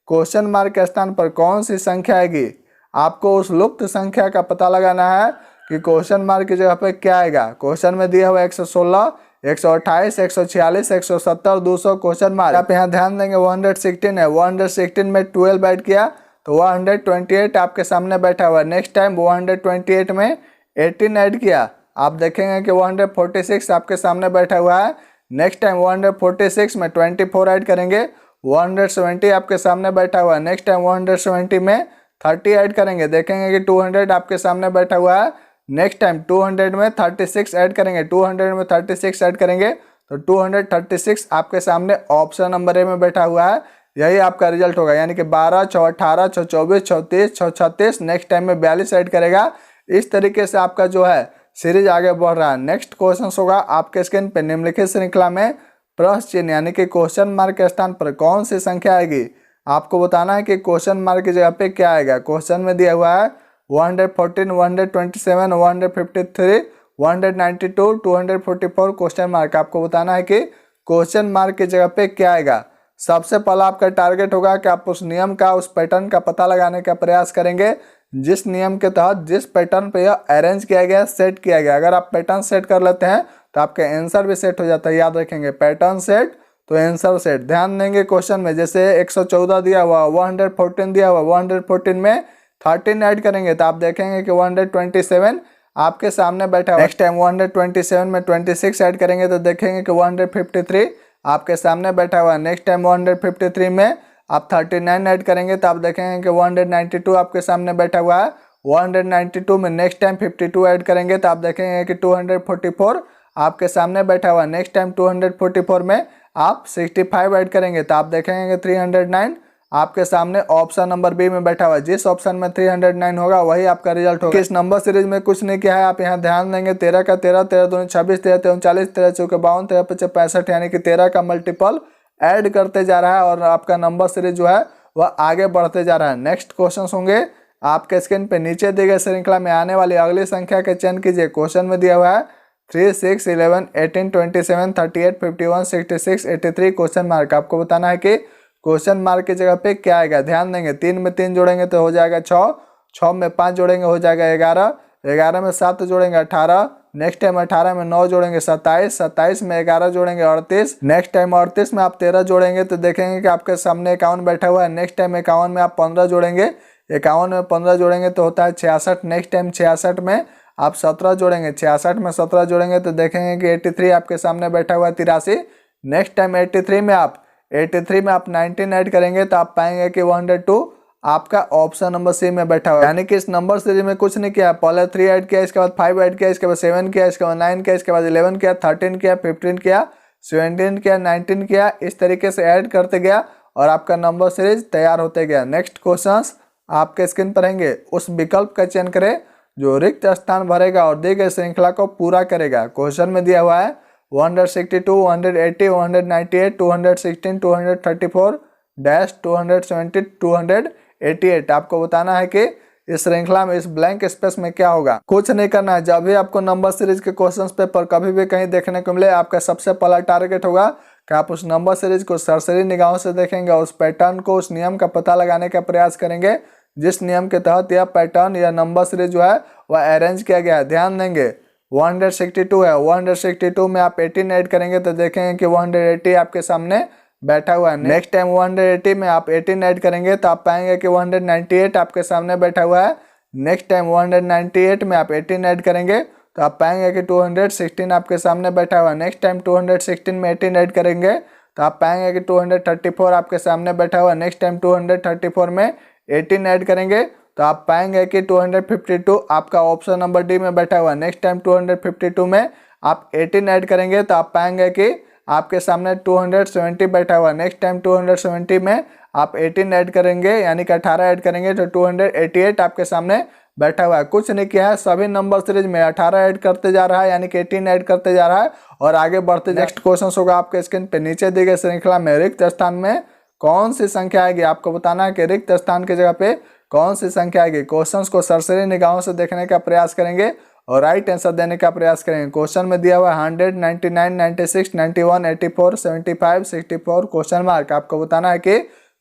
क्वेश्चन मार्क के स्थान पर कौन सी संख्या आएगी। आपको उस लुप्त संख्या का पता लगाना है कि क्वेश्चन मार्क की जगह पे क्या आएगा। क्वेश्चन में दिया हुआ 116, 128, 146, 170, 200 क्वेश्चन मार्क। आप यहाँ ध्यान देंगे 116 है, 116 में 12 ऐड किया तो 128 आपके सामने बैठा हुआ है। नेक्स्ट टाइम 128 में 18 ऐड किया, आप देखेंगे कि 146 आपके सामने बैठा हुआ है। नेक्स्ट टाइम 146 में 24 ऐड करेंगे, 170 आपके सामने बैठा हुआ है। नेक्स्ट टाइम 170 में 30 ऐड करेंगे, देखेंगे कि 200 आपके सामने बैठा हुआ है। नेक्स्ट टाइम 200 में 36 ऐड करेंगे, 200 में 36 ऐड करेंगे तो 236 आपके सामने ऑप्शन नंबर ए में बैठा हुआ है। यही आपका रिजल्ट होगा, यानी कि 12, 6 18, 6 24, 34, 6 36। नेक्स्ट टाइम में 42 ऐड करेगा। इस तरीके से आपका जो है सीरीज आगे बढ़ रहा है। नेक्स्ट क्वेश्चन होगा आपके स्क्रीन पे। निम्नलिखित श्रृंखला में प्रश्न चिन्ह यानी कि क्वेश्चन मार्क के स्थान पर कौन सी संख्या आएगी। आपको बताना है कि क्वेश्चन मार्क की जगह पे क्या आएगा। क्वेश्चन में दिया हुआ है 114, 127, 153, 192, 244 क्वेश्चन मार्क। आपको बताना है कि क्वेश्चन मार्क की जगह पे क्या आएगा। सबसे पहला आपका टारगेट होगा कि आप उस नियम का, उस पैटर्न का पता लगाने का प्रयास करेंगे जिस नियम के तहत, जिस पैटर्न पे यह अरेंज किया गया, सेट किया गया। अगर आप पैटर्न सेट कर लेते हैं तो आपका आंसर भी सेट हो जाता है। याद रखेंगे पैटर्न सेट तो आंसर सेट। ध्यान देंगे क्वेश्चन में जैसे 114 दिया हुआ, 114 दिया हुआ, 114 में 13 ऐड करेंगे तो आप देखेंगे कि 127 आपके सामने बैठा हुआ। नेक्स्ट टाइम 127 में 26 ऐड करेंगे तो देखेंगे कि 153 आपके सामने बैठा हुआ है। नेक्स्ट टाइम 153 में आप 39 ऐड करेंगे तो आप देखेंगे कि 192 आपके सामने बैठा हुआ है। 192 में नेक्स्ट टाइम 52 ऐड करेंगे तो आप देखेंगे कि 244 आपके सामने बैठा हुआ है। नेक्स्ट टाइम 244 में आप 65 ऐड करेंगे तो आप देखेंगे कि 309 आपके सामने ऑप्शन नंबर बी में बैठा हुआ है। जिस ऑप्शन में 309 होगा वही आपका रिजल्ट होगा। इस नंबर सीरीज में कुछ नहीं किया है, आप यहाँ ध्यान देंगे 13 का 13, 13 दूनी 26, 13 तेरह 39, 13 चौके 52, 13 पचे 65, यानी कि 13 का मल्टीपल ऐड करते जा रहा है और आपका नंबर सीरीज जो है वह आगे बढ़ते जा रहा है। नेक्स्ट क्वेश्चन होंगे आपके स्क्रीन पे नीचे दी गई श्रृंखला में आने वाली अगली संख्या के चयन कीजिए। क्वेश्चन में दिया हुआ है 3, 6, 11, 18, 27, 38, 51, 66, 83 क्वेश्चन मार्क। आपको बताना है कि क्वेश्चन मार्क की जगह पे क्या आएगा। ध्यान देंगे 3 में 3 जोड़ेंगे तो हो जाएगा 6, 6 में 5 जोड़ेंगे हो जाएगा 11, 11 में 7 जोड़ेंगे 18, नेक्स्ट टाइम 18 में 9 जोड़ेंगे 27, 27 में 11 जोड़ेंगे 38, नेक्स्ट टाइम 38 में आप 13 जोड़ेंगे तो देखेंगे कि आपके सामने 51 बैठा हुआ है। नेक्स्ट टाइम 51 में आप 15 जोड़ेंगे, 51 में 15 जोड़ेंगे तो होता है 66। नेक्स्ट टाइम 66 में आप 17 जोड़ेंगे, 66 में 17 जोड़ेंगे तो देखेंगे कि 83 आपके सामने बैठा हुआ है 83। नेक्स्ट टाइम 83 में आप 19 ऐड करेंगे तो आप पाएंगे कि 102 आपका ऑप्शन नंबर सी में बैठा हुआ है। यानी कि इस नंबर सीरीज में कुछ नहीं किया, पहले 3 ऐड किया, इसके बाद 5 ऐड किया, इसके बाद 7 किया, इसके बाद 9 किया, इसके बाद 11 किया, 13 किया, 15 किया, 17 किया, 19 किया, इस तरीके से ऐड करते गया और आपका नंबर सीरीज तैयार होते गया। नेक्स्ट क्वेश्चन आपके स्क्रीन पर रहेंगे, उस विकल्प का चयन करें जो रिक्त स्थान भरेगा और दी गई श्रृंखला को पूरा करेगा। क्वेश्चन में दिया हुआ है 162, 180, 198, 216, 234 डैश 270, 288। आपको बताना है कि इस श्रृंखला में इस ब्लैंक स्पेस में क्या होगा। कुछ नहीं करना है, जब भी आपको नंबर सीरीज के क्वेश्चंस पेपर कभी भी कहीं देखने को मिले, आपका सबसे पहला टारगेट होगा कि आप उस नंबर सीरीज को सरसरी निगाहों से देखेंगे, उस पैटर्न को, उस नियम का पता लगाने का प्रयास करेंगे जिस नियम के तहत यह पैटर्न या नंबर सीरीज जो है वह अरेंज किया गया है। ध्यान देंगे 162 है, 162 में आप 18 ऐड करेंगे तो देखेंगे कि 180 आपके सामने बैठा हुआ है। नेक्स्ट टाइम 180 में आप 18 ऐड करेंगे तो आप पाएंगे कि 198 आपके सामने बैठा हुआ है। नेक्स्ट टाइम 198 में आप 18 ऐड करेंगे तो आप पाएंगे कि 216 आपके सामने बैठा हुआ है। नेक्स्ट टाइम 216 में 18 ऐड करेंगे तो आप पाएंगे कि 234 आपके सामने बैठा हुआ है। नेक्स्ट टाइम 234 में 18 ऐड करेंगे तो आप पाएंगे कि 252 आपका ऑप्शन नंबर डी में बैठा हुआ है। नेक्स्ट टाइम 252 में आप 18 ऐड करेंगे तो आप पाएंगे कि आपके सामने 270 बैठा हुआ है। नेक्स्ट टाइम 270 में आप 18 ऐड करेंगे यानी कि 18 ऐड करेंगे तो 288 आपके सामने बैठा हुआ है। कुछ नहीं किया है, सभी नंबर सीरीज में 18 ऐड करते जा रहा है यानी कि 18 ऐड करते जा रहा है और आगे बढ़ते। नेक्स्ट क्वेश्चन होगा आपके स्क्रीन पे नीचे दी गई श्रृंखला में रिक्त स्थान में कौन सी संख्या आएगी। आपको बताना है कि रिक्त स्थान की जगह पे कौन सी संख्या आएगी। क्वेश्चंस को सरसरी निगाहों से देखने का प्रयास करेंगे और राइट आंसर देने का प्रयास करेंगे। क्वेश्चन में दिया हुआ है 100, 99, 96, 91, 84, 75, 64 क्वेश्चन मार्क। आपको बताना है कि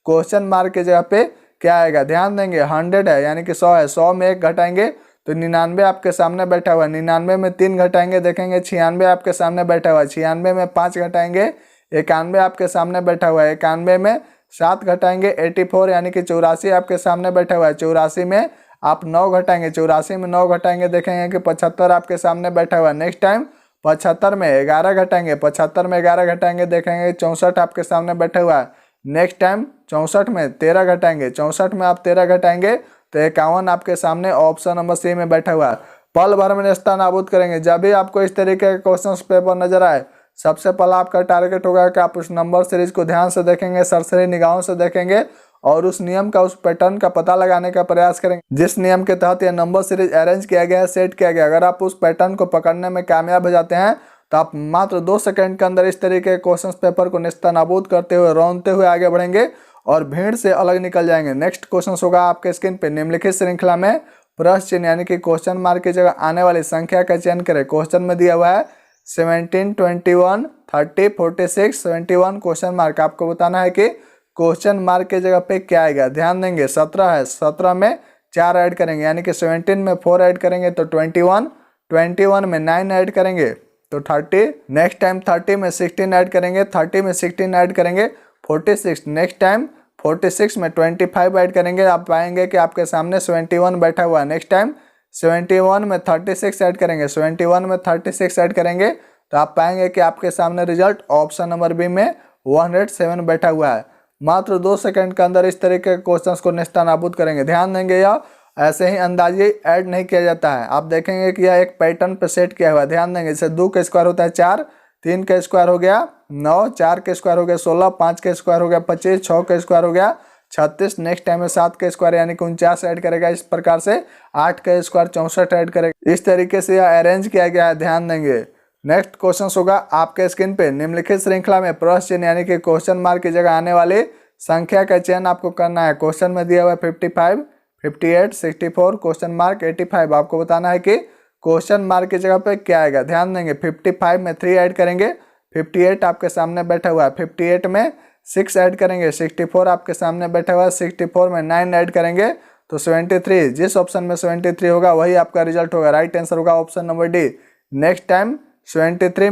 क्वेश्चन मार्क की जगह पे क्या आएगा। ध्यान देंगे 100 है यानी कि 100 है, 100 में 1 घटाएंगे तो 99 आपके सामने बैठा हुआ है। 99 में 3 घटाएंगे देखेंगे 96 आपके सामने बैठा हुआ है। 96 में 5 घटाएंगे 91 आपके सामने बैठा हुआ है। 91 में 7 घटाएंगे 84 यानी कि 84 आपके सामने बैठा हुआ है। 84 में आप 9 घटाएंगे, 84 में 9 घटाएंगे देखेंगे कि 75 आपके सामने बैठा हुआ है। नेक्स्ट टाइम 75 में 11 घटाएंगे, 75 में 11 घटाएंगे देखेंगे 64 आपके सामने बैठा हुआ है। नेक्स्ट टाइम 64 में 13 घटाएंगे, 64 में आप 13 घटाएंगे तो 51 आपके सामने ऑप्शन नंबर सी में बैठा हुआ है। पल भर में नेस्ता नाबूद करेंगे। जब भी आपको इस तरीके के क्वेश्चन पेपर नजर आए सबसे पहला आपका टारगेट होगा कि आप उस नंबर सीरीज को ध्यान से देखेंगे, सरसरी निगाहों से देखेंगे और उस नियम का, उस पैटर्न का पता लगाने का प्रयास करेंगे जिस नियम के तहत यह नंबर सीरीज अरेंज किया गया है, सेट किया गया। अगर आप उस पैटर्न को पकड़ने में कामयाब हो जाते हैं तो आप मात्र 2 सेकंड के अंदर इस तरीके के क्वेश्चन पेपर को नेस्तनाबूद करते हुए, रौंदते हुए आगे बढ़ेंगे और भीड़ से अलग निकल जाएंगे। नेक्स्ट क्वेश्चन होगा आपके स्क्रीन पे निम्नलिखित श्रृंखला में प्रश्न चिन्ह यानी कि क्वेश्चन मार्क की जगह आने वाली संख्या का चयन करें। क्वेश्चन में दिया हुआ है 17, 21, 30, 46, 71 क्वेश्चन मार्क। आपको बताना है कि क्वेश्चन मार्क की जगह पे क्या आएगा। ध्यान देंगे 17 है, 17 में 4 ऐड करेंगे यानी कि 17 में 4 ऐड करेंगे तो 21, 21 में 9 ऐड करेंगे तो 30, नेक्स्ट टाइम 30 में 16 ऐड करेंगे, 30 में 16 ऐड करेंगे 46, नेक्स्ट टाइम 46 में 25 ऐड करेंगे, आप पाएंगे कि आपके सामने 71 बैठा हुआ है। नेक्स्ट टाइम 71 में 36 ऐड करेंगे, 71 में 36 ऐड करेंगे तो आप पाएंगे कि आपके सामने रिजल्ट ऑप्शन नंबर बी में 107 बैठा हुआ है। मात्र 2 सेकंड के अंदर इस तरीके के क्वेश्चंस को नेस्तनाबूद करेंगे। ध्यान देंगे, यह ऐसे ही अंदाजे ऐड नहीं किया जाता है। आप देखेंगे कि यह एक पैटर्न पे सेट किया हुआ है। ध्यान देंगे, जैसे 2 का स्क्वायर होता है 4, 3 का स्क्वायर हो गया 9, 4 का स्क्वायर हो गया 16, 5 का स्क्वायर हो गया 25, 6 का स्क्वायर हो गया 36, नेक्स्ट टाइम में 7 का स्क्वायर यानी कि 49 ऐड करेगा। इस प्रकार से 8 का स्क्वायर 64 ऐड करेगा। इस तरीके से यह अरेंज किया गया है। ध्यान देंगे। नेक्स्ट क्वेश्चन होगा आपके स्क्रीन पे, निम्नलिखित श्रृंखला में प्रश्न चिन्ह यानी कि क्वेश्चन मार्क की जगह आने वाली संख्या का चयन आपको करना है। क्वेश्चन में दिया हुआ है 55, 58, 64, क्वेश्चन मार्क 85। आपको बताना है कि क्वेश्चन मार्क की जगह पे क्या आएगा। ध्यान देंगे, 55 में 3 ऐड करेंगे, 58 आपके सामने बैठा हुआ है, 58 में 6 ऐड करेंगे, 64 आपके सामने बैठा हुआ है, 64 में 9 ऐड करेंगे तो 73। जिस ऑप्शन में 73 होगा वही आपका रिजल्ट होगा। राइट आंसर होगा option number D. Next time 73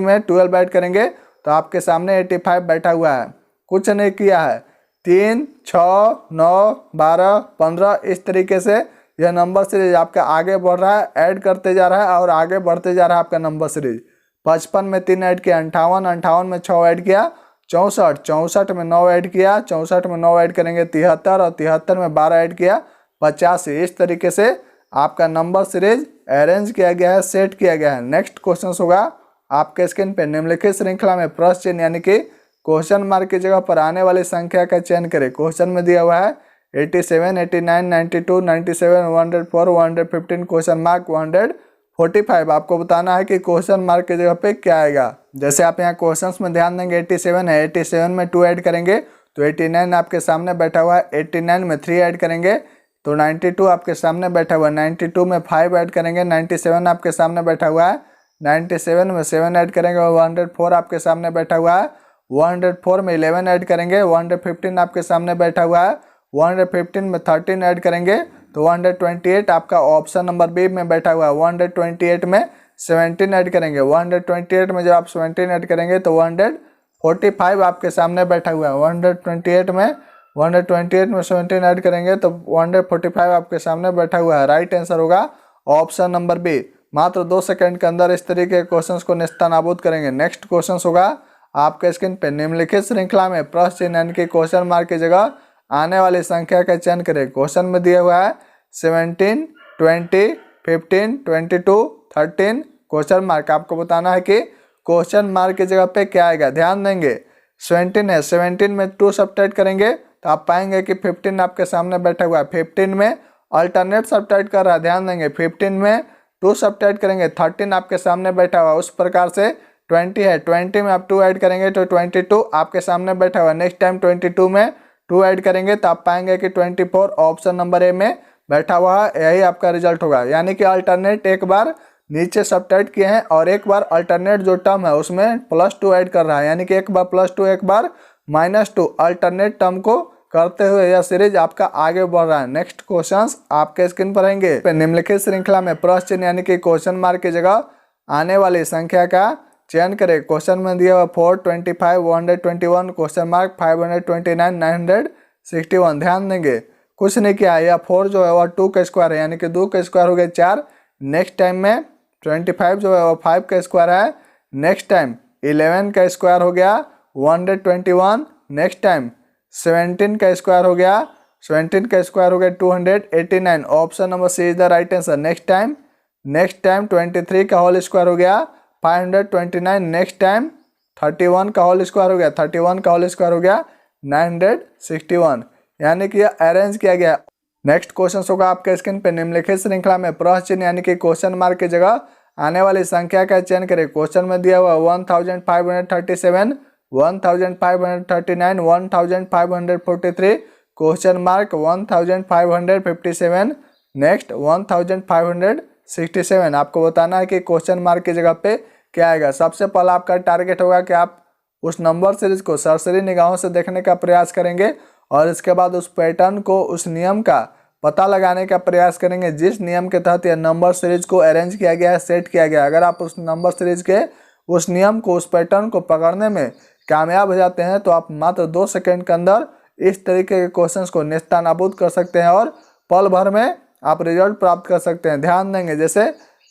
में 12 ऐड करेंगे तो आपके सामने 85 बैठा हुआ है। कुछ नहीं किया है, 3, 6, 9, 12, 15 इस तरीके से यह नंबर सीरीज आपका आगे बढ़ रहा है, ऐड करते जा रहा है और आगे बढ़ते जा रहा है आपका नंबर सीरीज। 55 में 3 ऐड किया, 58, 58 में 6 ऐड किया, 64, 64 में 9 ऐड किया, 64 में 9 ऐड करेंगे 73 और 73 में 12 ऐड किया 85। इस तरीके से आपका नंबर सीरीज अरेंज किया गया है, सेट किया गया है। नेक्स्ट क्वेश्चन होगा आपके स्क्रीन पे, निम्नलिखित श्रृंखला में प्रश्न चिन्ह यानी कि क्वेश्चन मार्क की जगह पर आने वाली संख्या का चयन करें। क्वेश्चन में दिया हुआ है 87, 89, 92, 97, 104, 115, क्वेश्चन मार्क 145। आपको बताना है कि क्वेश्चन मार्क की जगह पे क्या आएगा। जैसे आप यहाँ क्वेश्चंस में ध्यान देंगे, 87 है, 87 में 2 ऐड करेंगे तो 89 आपके सामने बैठा हुआ है, 89 में 3 ऐड करेंगे तो 92 आपके सामने बैठा हुआ है, 92 में 5 ऐड करेंगे, 97 आपके सामने बैठा हुआ है, 97 में 7 ऐड करेंगे, 104 आपके सामने बैठा हुआ है, 104 में 11 ऐड करेंगे, 115 आपके सामने बैठा हुआ है, 115 में 13 ऐड करेंगे तो 128 आपका ऑप्शन नंबर बी में बैठा हुआ है। 128 में 17 ऐड करेंगे, 128 में जब आप 17 ऐड करेंगे तो 145 आपके सामने बैठा हुआ है। 128 में 17 ऐड करेंगे तो 145 आपके सामने बैठा हुआ है। राइट आंसर होगा ऑप्शन नंबर बी। मात्र 2 सेकंड के अंदर इस तरीके के क्वेश्चंस को नेस्तनाबूद करेंगे। नेक्स्ट क्वेश्चन होगा आपके स्क्रीन पे, निम्नलिखित श्रृंखला में प्रश्न चिन्ह यानी कि क्वेश्चन मार्क की जगह आने वाली संख्या का चयन करें। क्वेश्चन में दिया हुआ है 17, 20, 15, 22, 13, क्वेश्चन मार्क। आपको बताना है कि क्वेश्चन मार्क की जगह पे क्या आएगा। ध्यान देंगे, 17 है, 17 में 2 सब्ट्रैक्ट करेंगे तो आप पाएंगे कि 15 आपके सामने बैठा हुआ है। 15 में अल्टरनेट सब्ट्रैक्ट कर रहा है। ध्यान देंगे, 15 में 2 सब्ट्रैक्ट करेंगे, 13 आपके सामने बैठा हुआ है। उस प्रकार से 20 है, 20 में आप 2 ऐड करेंगे तो 22 आपके सामने बैठा हुआ है। नेक्स्ट टाइम 22 में 2 ऐड करेंगे तो आप पाएंगे कि 24 ऑप्शन नंबर ए में बैठा हुआ है। यही आपका रिजल्ट होगा। यानी कि अल्टरनेट एक बार नीचे सब्ट्रैक्ट किए हैं और एक बार अल्टरनेट जो टर्म है उसमें +2 ऐड कर रहा है। यानी कि एक बार +2 एक बार -2 अल्टरनेट टर्म को करते हुए यह सीरीज आपका आगे बढ़ रहा है। नेक्स्ट क्वेश्चंस आपके स्क्रीन पर रहेंगे। निम्नलिखित श्रृंखला में प्रश्न चिन्ह यानी कि क्वेश्चन मार्क की जगह आने वाली संख्या का चयन करें। क्वेश्चन में दिया हुआ 4, 25, 121, क्वेश्चन मार्क 529, 961। ध्यान देंगे, कुछ नहीं किया, यह 4 जो है वह 2 का स्क्वायर है, यानी कि 2 का स्क्वायर हो गया 4। नेक्स्ट टाइम में 25 जो है वह 5 का स्क्वायर है। नेक्स्ट टाइम 11 का स्क्वायर हो गया 121। नेक्स्ट टाइम 17 का स्क्वायर हो गया, 17 का स्क्वायर हो गया 289। Option number C is the right answer. Next time 23 का होल स्क्वायर हो गया 529। नेक्स्ट टाइम 31 का होल स्क्वायर हो गया, 31 का होल स्क्वायर हो गया 961। यानी कि यह अरेंज किया गया। नेक्स्ट क्वेश्चन होगा आपके स्क्रीन पे, निम्नलिखित श्रृंखला में प्रश्न चिन्ह यानी कि क्वेश्चन मार्क की जगह आने वाली संख्या का चयन करें। क्वेश्चन में दिया हुआ 1537, 1539, 1543, क्वेश्चन मार्क 1557, नेक्स्ट 1567। आपको बताना है कि क्वेश्चन मार्क की जगह पे क्या आएगा। सबसे पहला आपका टारगेट होगा कि आप उस नंबर सीरीज को सरसरी निगाहों से देखने का प्रयास करेंगे और इसके बाद उस पैटर्न को, उस नियम का पता लगाने का प्रयास करेंगे जिस नियम के तहत यह नंबर सीरीज को अरेंज किया गया है, सेट किया गया है। अगर आप उस नंबर सीरीज के उस नियम को, उस पैटर्न को पकड़ने में कामयाब हो जाते हैं तो आप मात्र 2 सेकंड के अंदर इस तरीके के क्वेश्चंस को नेस्तनाबूद कर सकते हैं और पल भर में आप रिजल्ट प्राप्त कर सकते हैं। ध्यान देंगे जैसे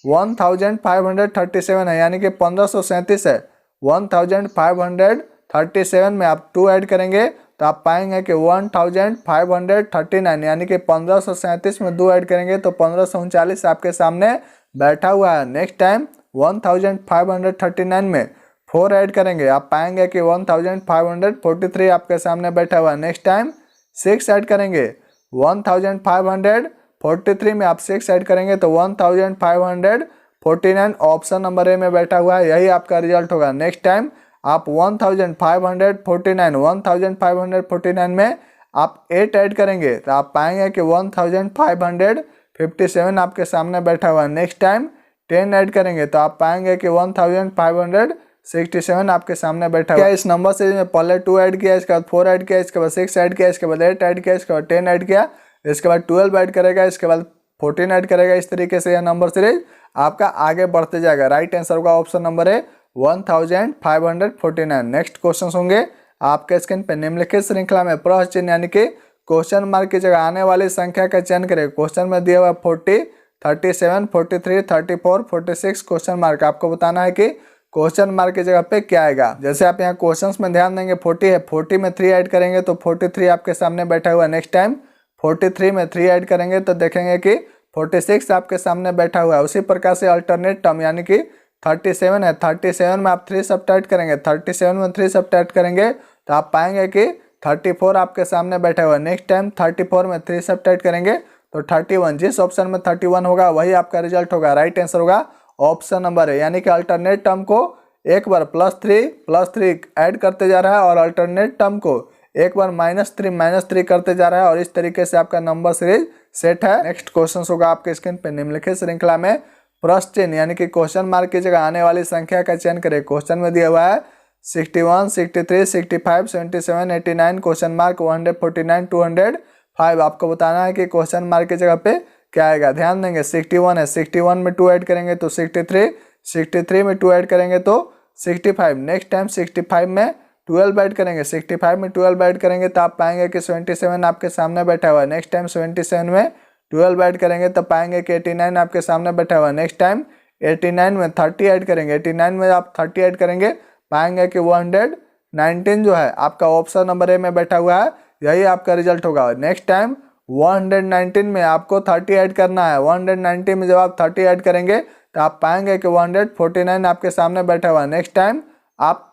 1537 है यानी कि 1537 है, 1537 में आप 2 ऐड करेंगे तो आप पाएंगे कि 1539 यानी कि 1537 में 2 ऐड करेंगे तो 1539 आपके सामने बैठा हुआ है। नेक्स्ट टाइम 1539 में 4 ऐड करेंगे, आप पाएंगे कि 1543 आपके सामने बैठा हुआ है। नेक्स्ट टाइम 6 ऐड करेंगे, 1543 में आप 6 ऐड करेंगे तो 1549 ऑप्शन नंबर ए में बैठा हुआ है, यही आपका रिजल्ट होगा। नेक्स्ट टाइम आप 1549 में आप 8 ऐड करेंगे तो आप पाएंगे कि 1557 आपके सामने बैठा हुआ है। नेक्स्ट टाइम 10 ऐड करेंगे तो आप पाएंगे कि 1567 आपके सामने बैठा हुआ है। इस नंबर सीरीज में पहले 2 ऐड किया, इसके बाद 4 ऐड किया, इसके बाद 6 ऐड किया, इसके बाद 8 ऐड किया, इसके बाद 10 ऐड किया, इसके बाद 12 ऐड करेगा, इसके बाद 14 ऐड करेगा। इस तरीके से यह नंबर सीरीज आपका आगे बढ़ते जाएगा। राइट आंसर होगा option number A 1549। Next question होंगे आपके स्क्रीन पर। निम्नलिखित श्रृंखला में प्रश्न चिन्ह यानी कि क्वेश्चन मार्क की जगह आने वाली संख्या का चयन करें। क्वेश्चन में दिया हुआ 40, 37, 43, 34, 46 क्वेश्चन मार्क। आपको बताना है कि क्वेश्चन मार्क की जगह पे क्या आएगा। जैसे आप यहाँ क्वेश्चंस में ध्यान देंगे 40 है, 40 में 3 ऐड करेंगे तो 43 आपके सामने बैठा हुआ है। नेक्स्ट टाइम 43 में 3 ऐड करेंगे तो देखेंगे कि 46 आपके सामने बैठा हुआ है। उसी प्रकार से अल्टरनेट टर्म यानी कि 37 है, 37 में आप 3 सब्ट्रैक्ट करेंगे, 37 में 3 सब्ट्रैक्ट करेंगे तो आप पाएंगे कि 34 आपके सामने बैठा हुआ है। नेक्स्ट टाइम 34 में 3 सब्ट्रैक्ट करेंगे तो 31, जिस ऑप्शन में 31 होगा वही आपका रिजल्ट होगा। राइट आंसर होगा ऑप्शन नंबर है, यानी कि अल्टरनेट टर्म को एक बार +3 ऐड करते जा रहा है और अल्टरनेट टर्म को एक बार -3 करते जा रहा है और इस तरीके से आपका नंबर सीरीज सेट है। नेक्स्ट क्वेश्चन होगा आपके स्क्रीन पे। निम्नलिखित श्रृंखला में प्रश्न चिन्ह यानी कि क्वेश्चन मार्क की जगह आने वाली संख्या का चयन करें। क्वेश्चन में दिया हुआ है 61, 63, 65, 77, 89 क्वेश्चन मार्क 149, 205। आपको बताना है कि क्वेश्चन मार्क की जगह पे क्या आएगा। ध्यान देंगे 61 है, 61 में 2 ऐड करेंगे तो 63, 63 में 2 ऐड करेंगे तो 65। नेक्स्ट टाइम 65 में 12 ऐड करेंगे, 65 में 12 ऐड करेंगे तो आप पाएंगे कि 77 आपके सामने बैठा हुआ है। नेक्स्ट टाइम 77 में 12 ऐड करेंगे तो पाएंगे कि 89 आपके सामने बैठा हुआ है। नेक्स्ट टाइम 89 में 30 ऐड करेंगे, 89 में आप 30 ऐड करेंगे पाएंगे कि 119 जो है आपका ऑप्शन नंबर ए में बैठा हुआ है, यही आपका रिजल्ट होगा। नेक्स्ट टाइम 119 में आपको 30 ऐड करना है, 190 में जब आप 30 ऐड करेंगे तो आप पाएंगे कि 149 आपके सामने बैठा हुआ है। नेक्स्ट टाइम आप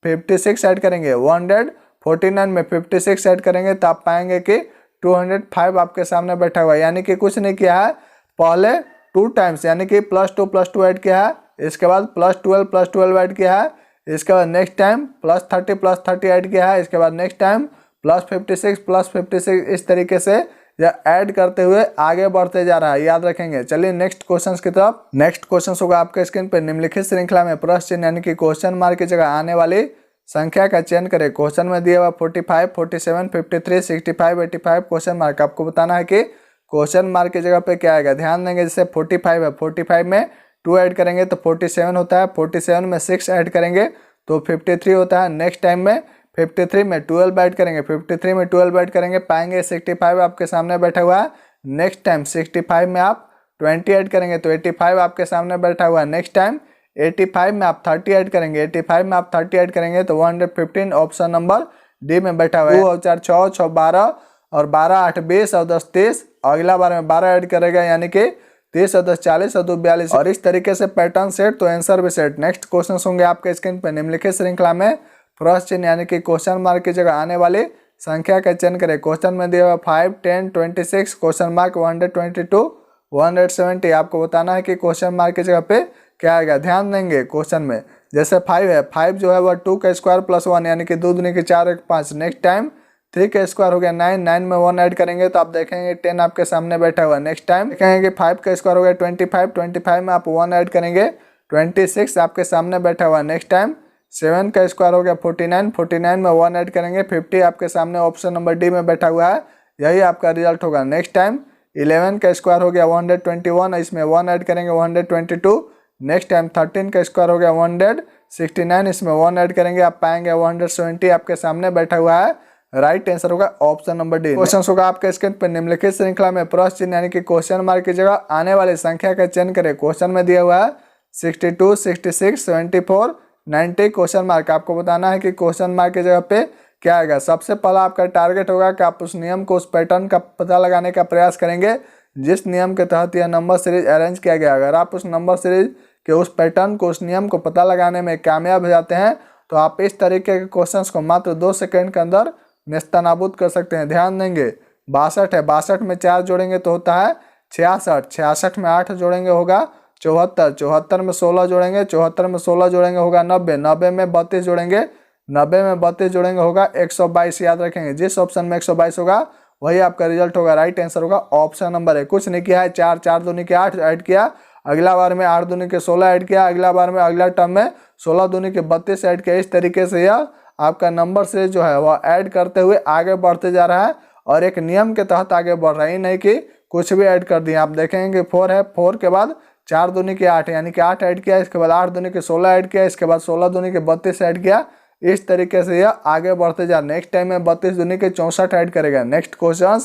56 ऐड करेंगे, 149 में 56 ऐड करेंगे तो आप पाएंगे कि 205 आपके सामने बैठा हुआ है। यानी कि कुछ नहीं किया है, पहले 2 टाइम्स यानी कि +2 ऐड किया है, इसके बाद +12 ऐड किया है, इसके बाद नेक्स्ट टाइम +30 ऐड किया है, इसके बाद नेक्स्ट टाइम +56 इस तरीके से या ऐड करते हुए आगे बढ़ते जा रहा है, याद रखेंगे। चलिए नेक्स्ट क्वेश्चंस की तरफ। नेक्स्ट क्वेश्चन होगा आपके स्क्रीन पे। निम्नलिखित श्रृंखला में प्रश्न चिन्ह यानी कि क्वेश्चन मार्क की जगह आने वाली संख्या का चयन करें। क्वेश्चन में दिया हुआ 45, 47, 53, 65, 85 क्वेश्चन मार्क। आपको बताना है कि क्वेश्चन मार्क की जगह पे क्या आएगा। ध्यान देंगे जैसे 45 है, 45 में 2 ऐड करेंगे तो 47 होता है, 47 में 6 ऐड करेंगे तो 53 होता है। नेक्स्ट टाइम में 53 में 12 ऐड करेंगे, 53 में 12 ऐड करेंगे पाएंगे 65 आपके सामने बैठा हुआ है। नेक्स्ट टाइम 65 में आप 20 ऐड करेंगे तो 85 आपके सामने बैठा हुआ है। नेक्स्ट टाइम 85 में आप 30 ऐड करेंगे, 85 में आप 30 ऐड करेंगे तो 115 ऑप्शन नंबर डी में बैठा हुआ है। 2 और 4 6, 6 12 और 12 8 20 और 10 30। अगला बार में 12 ऐड करेगा यानी कि 30 और 10 40 और 2 42 और इस तरीके से पैटर्न सेट तो आंसर भी सेट। नेक्स्ट क्वेश्चन होंगे आपके स्क्रीन पर। निम्नलिखित श्रृंखला में प्रश्न चिन्ह यानी कि क्वेश्चन मार्क की जगह आने वाली संख्या का चयन करें। क्वेश्चन में दिया हुआ 5, 10, 26 क्वेश्चन मार्क 122, 170। आपको बताना है कि क्वेश्चन मार्क की जगह पे क्या आएगा। ध्यान देंगे क्वेश्चन में जैसे 5 है, 5 जो है वह 2 का स्क्वायर +1 यानी कि 2 दूनी के 4 1 5। नेक्स्ट टाइम 3 का स्क्वायर हो गया 9, 9 में 1 ऐड करेंगे तो आप देखेंगे 10 आपके सामने बैठा हुआ है। नेक्स्ट टाइम देखेंगे कि 5 का स्क्वायर हो गया 25, 25 में आप 1 ऐड करेंगे 26 आपके सामने बैठा हुआ है। नेक्स्ट टाइम 7 का स्क्वायर हो गया 49, 49 में 1 ऐड करेंगे 50 आपके सामने ऑप्शन नंबर डी में बैठा हुआ है, यही आपका रिजल्ट होगा। नेक्स्ट टाइम 11 का स्क्वायर हो गया 121, इसमें 1 ऐड करेंगे 122। नेक्स्ट टाइम 13 का स्क्वायर हो गया 169, इसमें 1 ऐड करेंगे आप पाएंगे 170 आपके सामने बैठा हुआ है। राइट आंसर होगा ऑप्शन नंबर डी। क्वेश्चन होगा आपके स्क्रीन पर, निम्नलिखित श्रृंखला में प्लस चिन्ह यानी कि क्वेश्चन मार्क की जगह आने वाली संख्या का चयन करें। क्वेश्चन में दिया हुआ है 62, 66, 74, 90 क्वेश्चन मार्क। आपको बताना है कि क्वेश्चन मार्क की जगह पे क्या आएगा। सबसे पहला आपका टारगेट होगा कि आप उस नियम को, उस पैटर्न का पता लगाने का प्रयास करेंगे जिस नियम के तहत यह नंबर सीरीज अरेंज किया गया। अगर आप उस नंबर सीरीज के उस पैटर्न को, उस नियम को पता लगाने में कामयाब हो जाते हैं तो आप इस तरीके के क्वेश्चंस को मात्र 2 सेकंड के अंदर नेस्तनाबूद कर सकते हैं। ध्यान देंगे 62 है, 62 में 4 जोड़ेंगे तो होता है 66, 66 में 8 जोड़ेंगे होगा 74, 74 में 16 जोड़ेंगे, 74 में 16 जोड़ेंगे होगा 90, 90 में 32 जोड़ेंगे, 90 में 32 जोड़ेंगे होगा 122। याद रखेंगे जिस ऑप्शन में 122 होगा वही आपका रिजल्ट होगा। राइट आंसर होगा ऑप्शन नंबर है। कुछ नहीं किया है, 4, 4 दूनी के 8 ऐड किया, अगला बार में 8 दूनी के 16 ऐड किया, अगला बार में अगला टर्म में 16 दूनी के 32 ऐड किया। इस तरीके से यह आपका नंबर से जो है वह ऐड करते हुए आगे बढ़ते जा रहा है और एक नियम के तहत आगे बढ़ रहा है, नहीं कि कुछ भी ऐड कर दिया। आप देखेंगे 4 है, 4 के बाद 4 दूनी के 8 यानी कि 8 ऐड किया, इसके बाद 8 दूनी के 16 ऐड किया, इसके बाद 16 दूनी के 32 ऐड किया। इस तरीके से यह आगे बढ़ते जा। नेक्स्ट टाइम में 32 दूनी के 64 ऐड करेगा। नेक्स्ट क्वेश्चन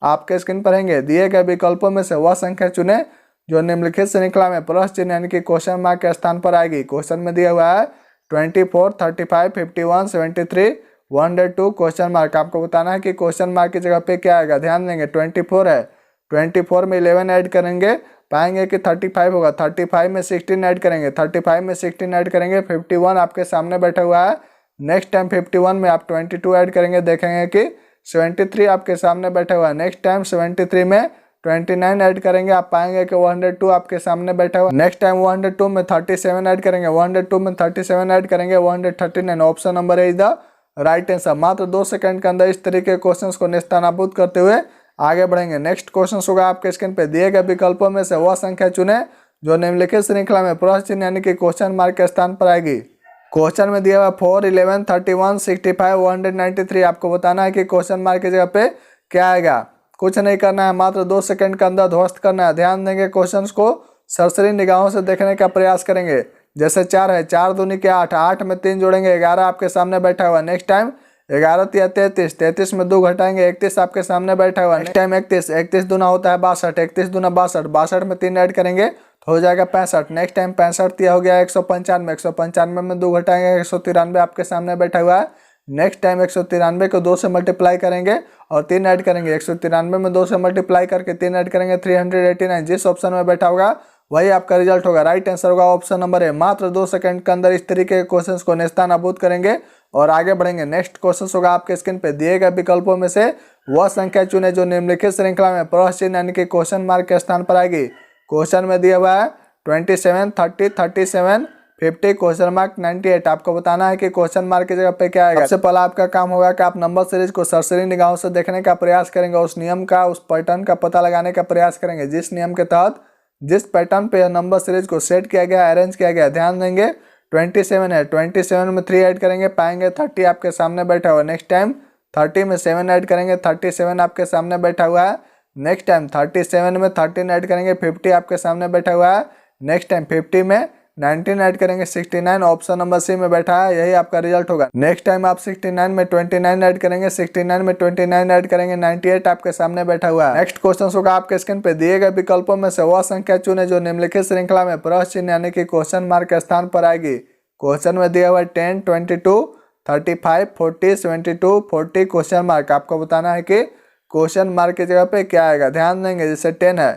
आपके स्क्रीन पर रहेंगे। दिए गए विकल्पों में से वह संख्या चुने जो निम्नलिखित श्रृंखला में प्लस चिन्ह यानी कि क्वेश्चन मार्क के स्थान पर आएगी। क्वेश्चन में दिया हुआ है 24, 35, 51, 73, 102 क्वेश्चन मार्क। आपको बताना है कि क्वेश्चन मार्क की जगह पे क्या आएगा। ध्यान देंगे 24 है, 24 में 11 ऐड करेंगे, पाएंगे कि 35 होगा, 35 में 16 ऐड करेंगे, 35 में 16 ऐड करेंगे, 51 आपके सामने बैठा हुआ है। नेक्स्ट टाइम 51 में आप 22 ऐड करेंगे, देखेंगे कि 73 आपके सामने बैठा हुआ है। नेक्स्ट टाइम 73 में 29 ऐड करेंगे, आप पाएंगे कि 102 आपके सामने बैठा हुआ है। नेक्स्ट टाइम 102 में 37 ऐड करेंगे, 102 में 37 ऐड करेंगे, 139। Option number A is the right answer. मात्र 2 सेकंड के अंदर इस तरीके के क्वेश्चंस को नेस्तनाबूद करते हुए आगे बढ़ेंगे। नेक्स्ट क्वेश्चन होगा आपके स्क्रीन पे। दिए गए विकल्पों में से वह संख्या चुने जो निम्नलिखित श्रृंखला में प्लस चिन्ह यानी कि क्वेश्चन मार्क के स्थान पर आएगी। क्वेश्चन में दिया हुआ 4, 11, 31, 65, 193। आपको बताना है कि क्वेश्चन मार्क की जगह पे क्या आएगा। कुछ नहीं करना है, मात्र 2 सेकंड के अंदर ध्वस्त करना है। ध्यान देंगे क्वेश्चंस को सरसरी निगाहों से देखने का प्रयास करेंगे। जैसे 4 है, 4 दूनी के 8, 8 में 3 जोड़ेंगे, 11 आपके सामने बैठा हुआ। नेक्स्ट टाइम 11 या 33, 33 में 2 घटाएंगे, 31 आपके सामने बैठा हुआ। नेक्स्ट टाइम 31, 31 दूना होता है 62, 31 दूना 62, 62 में 3 ऐड करेंगे तो हो जाएगा 65। नेक्स्ट टाइम 65 हो गया 195, 195 में 2 घटाएंगे, 193 आपके सामने बैठा हुआ है। नेक्स्ट टाइम 193 को 2 से मल्टीप्लाई करेंगे और 3 ऐड करेंगे, 193 में 2 से मल्टीप्लाई करके 3 ऐड करेंगे, 389। जिस ऑप्शन में बैठा होगा वही आपका रिजल्ट होगा। राइट आंसर होगा ऑप्शन नंबर ए। मात्र 2 सेकंड के अंदर इस तरीके के क्वेश्चंस को नेस्तनाबूद करेंगे और आगे बढ़ेंगे। नेक्स्ट क्वेश्चन होगा आपके स्क्रीन पे। दिए गए विकल्पों में से वह संख्या चुने जो निम्नलिखित श्रृंखला में प्लस चिन्ह यानी कि क्वेश्चन मार्क के स्थान पर आएगी। क्वेश्चन में दिया हुआ है 27, 30, 37, 50 क्वेश्चन मार्क 98। आपको बताना है कि क्वेश्चन मार्क की जगह पे क्या आएगा। सबसे पहला आपका काम होगा कि आप नंबर सीरीज को सरसरी निगाहों से देखने का प्रयास करेंगे, उस नियम का, उस पैटर्न का पता लगाने का प्रयास करेंगे जिस नियम के तहत, जिस पैटर्न पे नंबर सीरीज को सेट किया गया, अरेंज किया गया। ध्यान देंगे 27 है, 27 में 3 ऐड करेंगे, पाएंगे 30 आपके सामने बैठा हुआ। नेक्स्ट टाइम 30 में 7 ऐड करेंगे, 37 आपके सामने बैठा हुआ है। नेक्स्ट टाइम 37 में 13 ऐड करेंगे, 50 आपके सामने बैठा हुआ है। नेक्स्ट टाइम 50 में 19 ऐड करेंगे, 69 ऑप्शन नंबर सी में बैठा है, यही आपका रिजल्ट होगा। नेक्स्ट टाइम आप 69 में 29 ऐड करेंगे, 69 में 29 ऐड करेंगे, 98 आपके सामने बैठा हुआ है। नेक्स्ट क्वेश्चन होगा आपके स्क्रीन पे। दिए गए विकल्पों में से वह संख्या चुने जो निम्नलिखित श्रृंखला में प्लस चिन्ह यानी कि क्वेश्चन मार्क के स्थान पर आएगी। क्वेश्चन में दिया हुआ है 10, 22, 35, 40, 72, 40 क्वेश्चन मार्क। आपको बताना है कि क्वेश्चन मार्क की जगह पे क्या आएगा। ध्यान देंगे जैसे 10 है,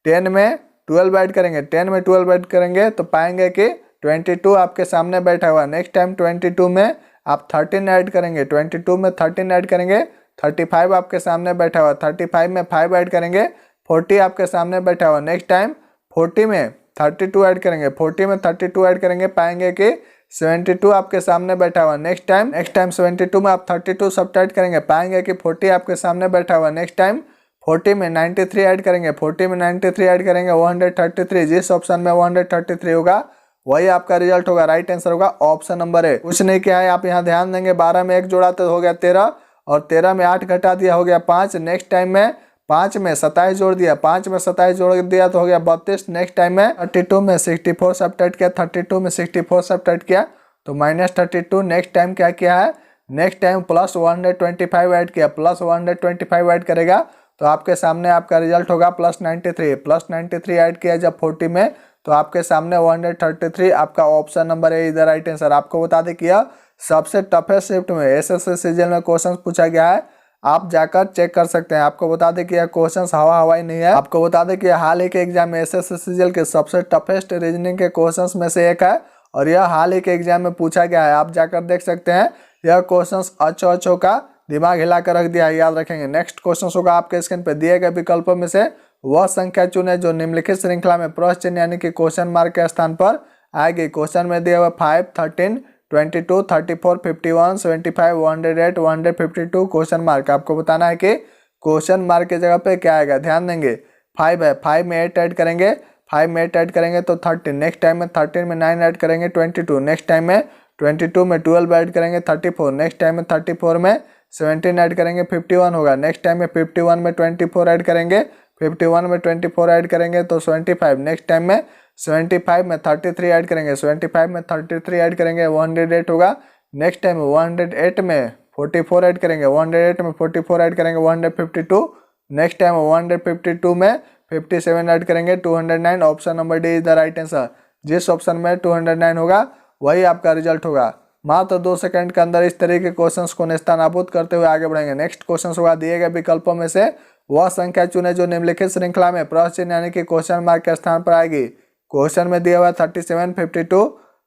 10 में 12 ऐड करेंगे, 10 में 12 ऐड करेंगे तो पाएंगे कि 22 आपके सामने बैठा हुआ। नेक्स्ट टाइम 22 में आप 13 ऐड करेंगे, 22 में 13 ऐड करेंगे, 35 आपके सामने बैठा हुआ। 35 में 5 ऐड करेंगे, 40 आपके सामने बैठा हुआ। नेक्स्ट टाइम 40 में 32 ऐड करेंगे, 40 में 32 ऐड करेंगे, पाएंगे कि 72 आपके सामने बैठा हुआ। नेक्स्ट टाइम 72 में आप 32 सब्ट्रैक्ट करेंगे, पाएंगे कि 40 आपके सामने बैठा हुआ। नेक्स्ट टाइम 40 में 93 ऐड करेंगे, 40 में 93 ऐड करेंगे, 133। जिस ऑप्शन में 133 होगा वही आपका रिजल्ट होगा। राइट आंसर होगा ऑप्शन नंबर ए। कुछ नहीं किया है, आप यहाँ ध्यान देंगे 12 में 1 जोड़ा तो हो गया 13 और 13 में 8 घटा दिया हो गया 5। नेक्स्ट टाइम में 5 में 27 जोड़ दिया, 5 में 27 जोड़ दिया तो हो गया 32। नेक्स्ट टाइम में 32 में 64 सब्ट्रैक्ट किया, 32 में 64 सब्ट्रैक्ट किया तो -32। नेक्स्ट टाइम क्या किया है नेक्स्ट टाइम प्लस 125 ऐड किया, प्लस 125 ऐड करेगा तो आपके सामने आपका रिजल्ट होगा प्लस 93। प्लस 93 ऐड किया जब 40 में तो आपके सामने 133। आपका ऑप्शन नंबर ए इधर राइट आंसर। आपको बता दें कि यह सबसे टफेस्ट शिफ्ट में एसएससी सीजीएल में क्वेश्चन पूछा गया है, आप जाकर चेक कर सकते हैं। आपको बता दें कि यह क्वेश्चन हवाई नहीं है। आपको बता दें कि हाल ही के एग्जाम में एसएससी सीजीएल के सबसे टफेस्ट रीजनिंग के क्वेश्चंस में से एक है और यह हाल ही के एग्जाम में पूछा गया है, आप जाकर देख सकते हैं। यह क्वेश्चंस अच्छो का दिमाग हिला कर रख दिया है, याद रखेंगे। नेक्स्ट क्वेश्चन होगा आपके स्क्रीन पे दिए गए विकल्पों में से वह संख्या चुने जो निम्नलिखित श्रृंखला में प्लस चिन्ह यानी कि क्वेश्चन मार्क के स्थान पर आएगी। क्वेश्चन में दिया हुआ 5, 13, 22, 34, 51, 75, 108, 152 क्वेश्चन मार्क। आपको बताना है कि क्वेश्चन मार्क की जगह पे क्या आएगा, ध्यान देंगे। 5 है, 5 में 8 ऐड करेंगे, 5 में 8 ऐड करेंगे तो 13। नेक्स्ट टाइम में 13 में 9 ऐड करेंगे 22। नेक्स्ट टाइम में 22 में 12 ऐड करेंगे 34। नेक्स्ट टाइम में 34 में 17 ऐड करेंगे 51 होगा। नेक्स्ट टाइम में 51 में 24 ऐड करेंगे, 51 में 24 ऐड करेंगे तो 75। नेक्स्ट टाइम में 75 में 33 ऐड करेंगे, 75 में 33 ऐड करेंगे 108 होगा। नेक्स्ट टाइम 108 में 44 ऐड करेंगे, 108 में 44 ऐड करेंगे 152। नेक्स्ट टाइम 152 में 57 ऐड करेंगे 209। Option number D is the right answer. जिस ऑप्शन में 209 होगा वही आपका रिजल्ट होगा। मात्र 2 सेकंड के अंदर इस तरह के क्वेश्चंस को नेस्तनाबूद करते हुए आगे बढ़ेंगे। नेक्स्ट क्वेश्चन होगा दिए गए विकल्पों में से वह संख्या चुने जो निम्नलिखित श्रृंखला में प्लस चिन्ह यानी कि क्वेश्चन मार्क के स्थान पर आएगी। क्वेश्चन में दिया हुआ 37, 52,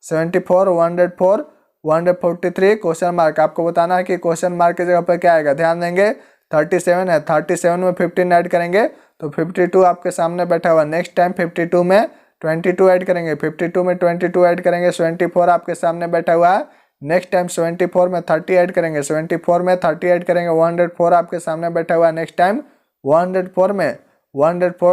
74, 104, 143 क्वेश्चन मार्क। आपको बताना है कि क्वेश्चन मार्क की जगह पर क्या आएगा, ध्यान देंगे। 37 है, 37 में 15 ऐड करेंगे तो 52 आपके सामने बैठा हुआ। नेक्स्ट टाइम 52 में 22 ऐड करेंगे, 52 में 22 ऐड करेंगे 74 आपके सामने बैठा हुआ है। नेक्स्ट टाइम 74 में 30 ऐड करेंगे, 74 में 30 ऐड करेंगे 104 आपके सामने बैठा हुआ है। नेक्स्ट टाइम 104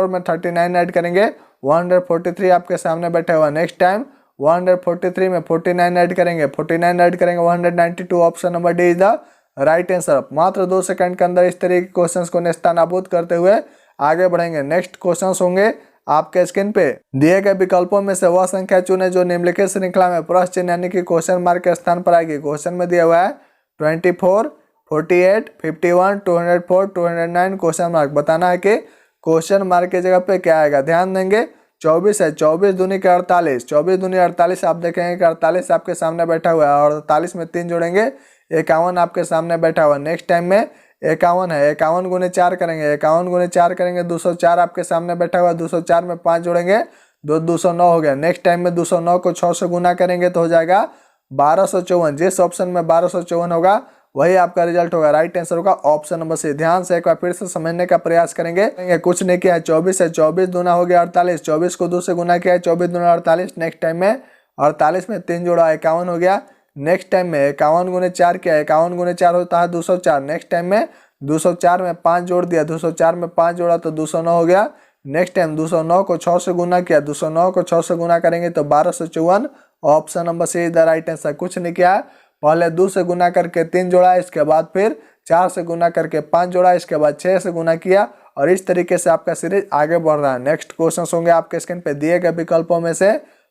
में 39 ऐड करेंगे 143 आपके सामने बैठा हुआ। नेक्स्ट टाइम 143 में 49 ऐड करेंगे, 49 ऐड करेंगे 192। Option number D is the right answer. मात्र 2 सेकंड के अंदर इस तरह के क्वेश्चंस को नेस्तनाबूद करते हुए आगे बढ़ेंगे। नेक्स्ट क्वेश्चंस होंगे आपके स्क्रीन पे दिए गए विकल्पों में से वह संख्या चुने जो निम्नलिखित श्रृंखला में प्लस चिन्ह यानी कि क्वेश्चन मार्क के स्थान पर आएगी। क्वेश्चन में दिया हुआ है 24, 48, 51, 204, 209 क्वेश्चन मार्क। बताना है कि क्वेश्चन मार्क की जगह पे क्या आएगा, ध्यान देंगे। 24 है, 24 दूनी के 48, 24 दूनी 48। आप देखेंगे कि 48 आपके सामने बैठा हुआ है और 48 में 3 जोड़ेंगे 51 आपके सामने बैठा हुआ। नेक्स्ट टाइम में 51 है, 51 गुने 4 करेंगे, 51 गुने 4 करेंगे 204 आपके सामने बैठा हुआ। 204 में 5 जोड़ेंगे 209 हो गया। नेक्स्ट टाइम में 209 को 6 से गुना करेंगे तो हो जाएगा 1254। जिस ऑप्शन में 1254 होगा वही आपका रिजल्ट होगा। राइट आंसर होगा ऑप्शन नंबर सी। ध्यान से एक बार फिर से समझने का प्रयास करेंगे। कुछ नहीं किया है, 24 है, 24 दूना हो गया 48, 24 को 2 से गुना किया है 24 दूना 48। नेक्स्ट टाइम में 48 में 3 जोड़ा 51 हो गया। नेक्स्ट टाइम में 51 गुने 4 किया, 51 गुने 4 होता है 204। नेक्स्ट टाइम में 204 में 5 जोड़ दिया, 204 में 5 जोड़ा तो 209 हो गया। नेक्स्ट टाइम 209 को 6 से गुना किया, 209 को 6 से गुना करेंगे तो 1254। Option number C is the right answer. कुछ नहीं किया, पहले 2 से गुना करके 3 जोड़ा, इसके बाद फिर 4 से गुना करके 5 जोड़ा, इसके बाद 6 से गुना किया और इस तरीके से आपका सीरीज आगे बढ़ रहा है। नेक्स्ट क्वेश्चन होंगे आपके स्क्रीन पे दिए गए विकल्पों में से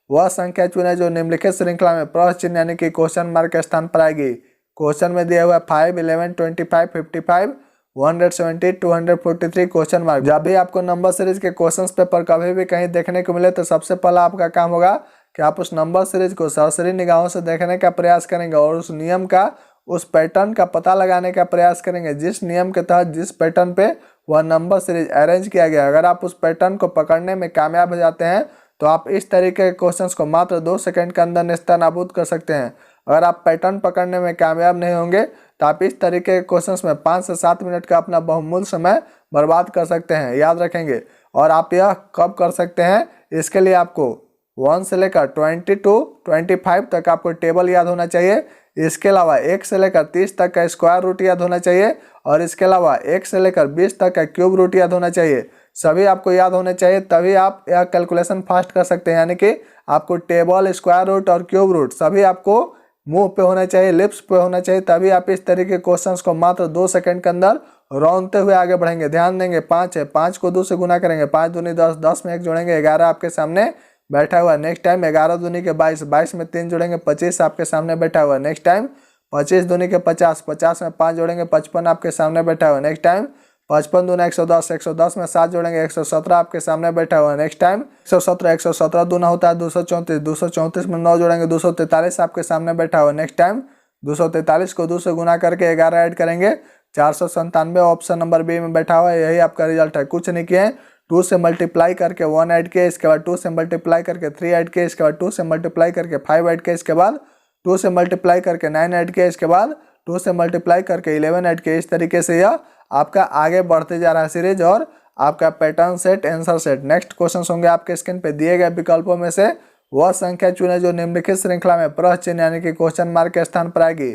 वह संख्या चुने जो निम्नलिखित श्रृंखला में प्लस चिन्ह यानी कि क्वेश्चन मार्क के स्थान पर आएगी। क्वेश्चन में दिया हुआ 5, 11, 25, 55, 170, 243 क्वेश्चन मार्क। जब भी आपको नंबर सीरीज के क्वेश्चन पेपर कभी भी कहीं देखने को मिले तो सबसे पहला आपका काम होगा कि आप उस नंबर सीरीज को सरसरी निगाहों से देखने का प्रयास करेंगे और उस नियम का, उस पैटर्न का पता लगाने का प्रयास करेंगे जिस नियम के तहत जिस पैटर्न पे वह नंबर सीरीज अरेंज किया गया। अगर आप उस पैटर्न को पकड़ने में कामयाब हो जाते हैं तो आप इस तरीके के क्वेश्चंस को मात्र 2 सेकंड के अंदर नेस्तनाबूद कर सकते हैं। अगर आप पैटर्न पकड़ने में कामयाब नहीं होंगे तो आप इस तरीके के क्वेश्चंस में 5 से 7 मिनट का अपना बहुमूल्य समय बर्बाद कर सकते हैं, याद रखेंगे। और आप यह कब कर सकते हैं, इसके लिए आपको 1 से लेकर 20 to 25 तक आपको टेबल याद होना चाहिए। इसके अलावा 1 से लेकर 30 तक का स्क्वायर रूट याद होना चाहिए और इसके अलावा 1 से लेकर 20 तक का क्यूब रूट याद होना चाहिए। सभी आपको याद होने चाहिए, तभी आप यह कैलकुलेशन फास्ट कर सकते हैं। यानी कि आपको टेबल, स्क्वायर रूट और क्यूब रूट सभी आपको मुंह पे होना चाहिए, लिप्स पे होना चाहिए, तभी आप इस तरीके के क्वेश्चंस को मात्र 2 सेकंड के अंदर रौंदते हुए आगे बढ़ेंगे। ध्यान देंगे 5 है, 5 को 2 से गुना करेंगे, 5 दूनी 10, 10 में 1 जोड़ेंगे 11 आपके सामने बैठा हुआ। नेक्स्ट टाइम 11 दूनी के 22, 22 में 3 जोड़ेंगे 25 आपके सामने बैठा हुआ। नेक्स्ट टाइम 25 दूनी के 50, 50 में 5 जोड़ेंगे 55 आपके सामने बैठा हुआ। नेक्स्ट टाइम 55 दूना 110, 110 में 7 जोड़ेंगे 117 आपके सामने बैठा हुआ। नेक्स्ट टाइम 117, 117 दूना होता है 234, 234 में 9 जोड़ेंगे 243 आपके सामने बैठा हुआ। नेक्स्ट टाइम 243 को 2 से गुना करके 11 ऐड करेंगे 497 ऑप्शन नंबर बी में बैठा हुआ है। यही आपका रिजल्ट है। कुछ नहीं किए, 2 से मल्टीप्लाई करके 1 ऐड किए, इसके बाद 2 से मल्टीप्लाई करके 3 ऐड किए, इसके बाद 2 से मल्टीप्लाई करके 5 ऐड किए, इसके बाद 2 से मल्टीप्लाई करके 9 ऐड किए, इसके बाद 2 से मल्टीप्लाई करके 11 ऐड किए। इस तरीके से यह आपका आगे बढ़ते जा रहा है सीरीज और आपका pattern set, answer set. Next question होंगे आपके स्क्रीन पे दिए गए विकल्पों में से वह संख्या चुने जो निम्नलिखित श्रृंखला में प्रश्न चिन्ह यानी कि क्वेश्चन मार्क के स्थान पर आएगी।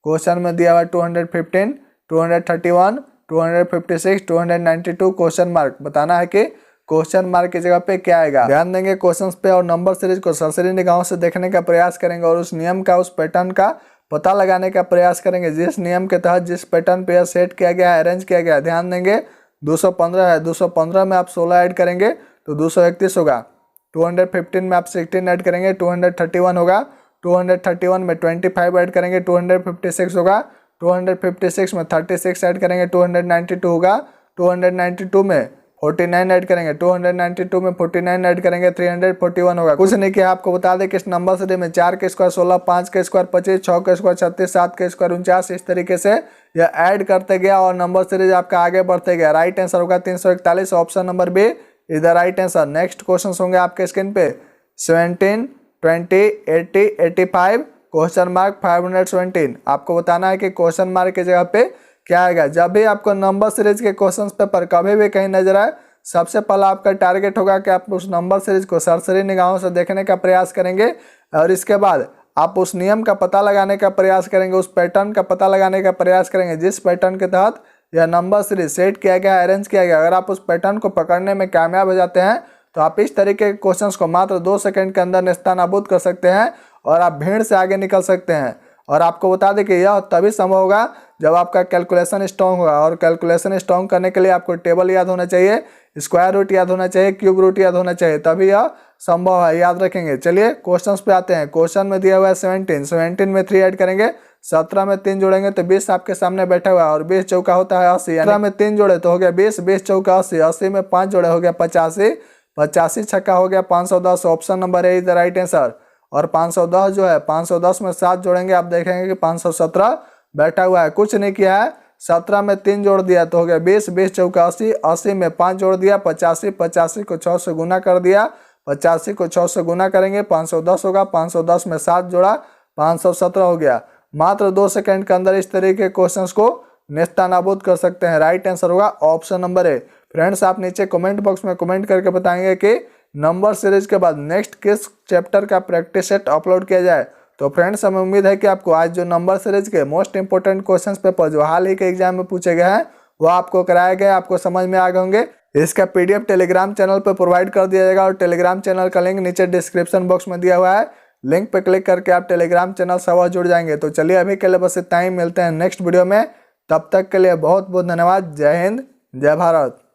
क्वेश्चन में दिया हुआ 215, 231, 256, 292 क्वेश्चन मार्क। बताना है कि क्वेश्चन मार्क की जगह पे क्या आएगा। ध्यान देंगे क्वेश्चंस पे और नंबर सीरीज को सरसरी निगाहों से देखने का प्रयास करेंगे और उस नियम का, उस पैटर्न का पता लगाने का प्रयास करेंगे जिस नियम के तहत जिस पैटर्न पे सेट किया गया है, अरेंज किया गया है। ध्यान देंगे 215 है, 215 में आप 16 ऐड करेंगे तो 231 होगा। 215 में आप 16 ऐड करेंगे 231 होगा। 231 में 25 ऐड करेंगे 256 होगा। 256 में 36 ऐड करेंगे 292 होगा। 292 में 49 ऐड करेंगे 292 में 49 ऐड करेंगे 341 होगा। कुछ नहीं किया, आपको बता दें कि इस नंबर से में 4 के स्क्वायर 16, 5 के स्क्वायर 25, 6 के स्क्वायर 36, 7 के स्क्वायर 49, इस तरीके से यह ऐड करते गया और नंबर सीरीज आपका आगे बढ़ते गया। राइट आंसर होगा 341, option number B is the right answer. Next question होंगे आपके स्क्रीन पे 17, 20, 80, 85 क्वेश्चन मार्क 517। आपको बताना है कि क्वेश्चन मार्क की जगह पे क्या आएगा। जब भी आपको नंबर सीरीज के क्वेश्चंस पेपर कभी भी कहीं नजर आए, सबसे पहला आपका टारगेट होगा कि आप उस नंबर सीरीज को सरसरी निगाहों से देखने का प्रयास करेंगे और इसके बाद आप उस नियम का पता लगाने का प्रयास करेंगे, उस पैटर्न का पता लगाने का प्रयास करेंगे जिस पैटर्न के तहत यह नंबर सीरीज सेट किया गया, अरेंज किया गया। अगर आप उस पैटर्न को पकड़ने में कामयाब हो जाते हैं तो आप इस तरीके के क्वेश्चंस को मात्र 2 सेकंड के अंदर नेस्तनाबूद कर सकते हैं और आप भीड़ से आगे निकल सकते हैं। और आपको बता दें कि यह तभी संभव होगा जब आपका कैलकुलेशन स्ट्रॉन्ग होगा और कैलकुलेशन स्ट्रॉन्ग करने के लिए आपको टेबल याद होना चाहिए, स्क्वायर रूट याद होना चाहिए, क्यूब रूट याद होना चाहिए, तभी यह संभव है। याद रखेंगे। चलिए क्वेश्चंस पे आते हैं। क्वेश्चन में दिया हुआ है 17 में 3 ऐड करेंगे, 17 में 3 जोड़ेंगे तो 20 आपके सामने बैठा हुआ है और 20 चौका होता है 80। 17 में 3 जोड़े तो हो गया 20, 20 चौका 80, 80 में 5 जोड़े हो गया 85, 85 छक्का हो गया 510। Option number A is the right answer. और 510 जो है 510 में 7 जोड़ेंगे आप देखेंगे कि 517 बैठा हुआ है। कुछ नहीं किया है, 17 में 3 जोड़ दिया तो हो गया 20, 20 चौका 80, 80 में 5 जोड़ दिया 85, 85 को 6 से गुना कर दिया, 85 को 6 से गुना करेंगे 510 होगा। 510 में 7 जोड़ा 517 हो गया। मात्र 2 सेकंड के अंदर इस तरीके के क्वेश्चंस को नेस्तनाबूद कर सकते हैं। राइट आंसर होगा ऑप्शन नंबर ए। फ्रेंड्स, आप नीचे कमेंट बॉक्स में कमेंट करके बताएंगे कि नंबर सीरीज के बाद नेक्स्ट किस चैप्टर का प्रैक्टिस सेट अपलोड किया जाए। तो फ्रेंड्स, हमें उम्मीद है कि आपको आज जो नंबर सीरीज के मोस्ट इंपोर्टेंट क्वेश्चंस पेपर जो हाल ही के एग्जाम में पूछे गए हैं वो आपको कराए गए, आपको समझ में आ गए होंगे। इसका पीडीएफ टेलीग्राम चैनल पर प्रोवाइड कर दिया जाएगा और टेलीग्राम चैनल का लिंक नीचे डिस्क्रिप्शन बॉक्स में दिया हुआ है। लिंक पर क्लिक करके आप टेलीग्राम चैनल से जुड़ जाएंगे। तो चलिए अभी के लिए बस इतना ही, मिलते हैं नेक्स्ट वीडियो में। तब तक के लिए बहुत बहुत धन्यवाद। जय हिंद, जय भारत।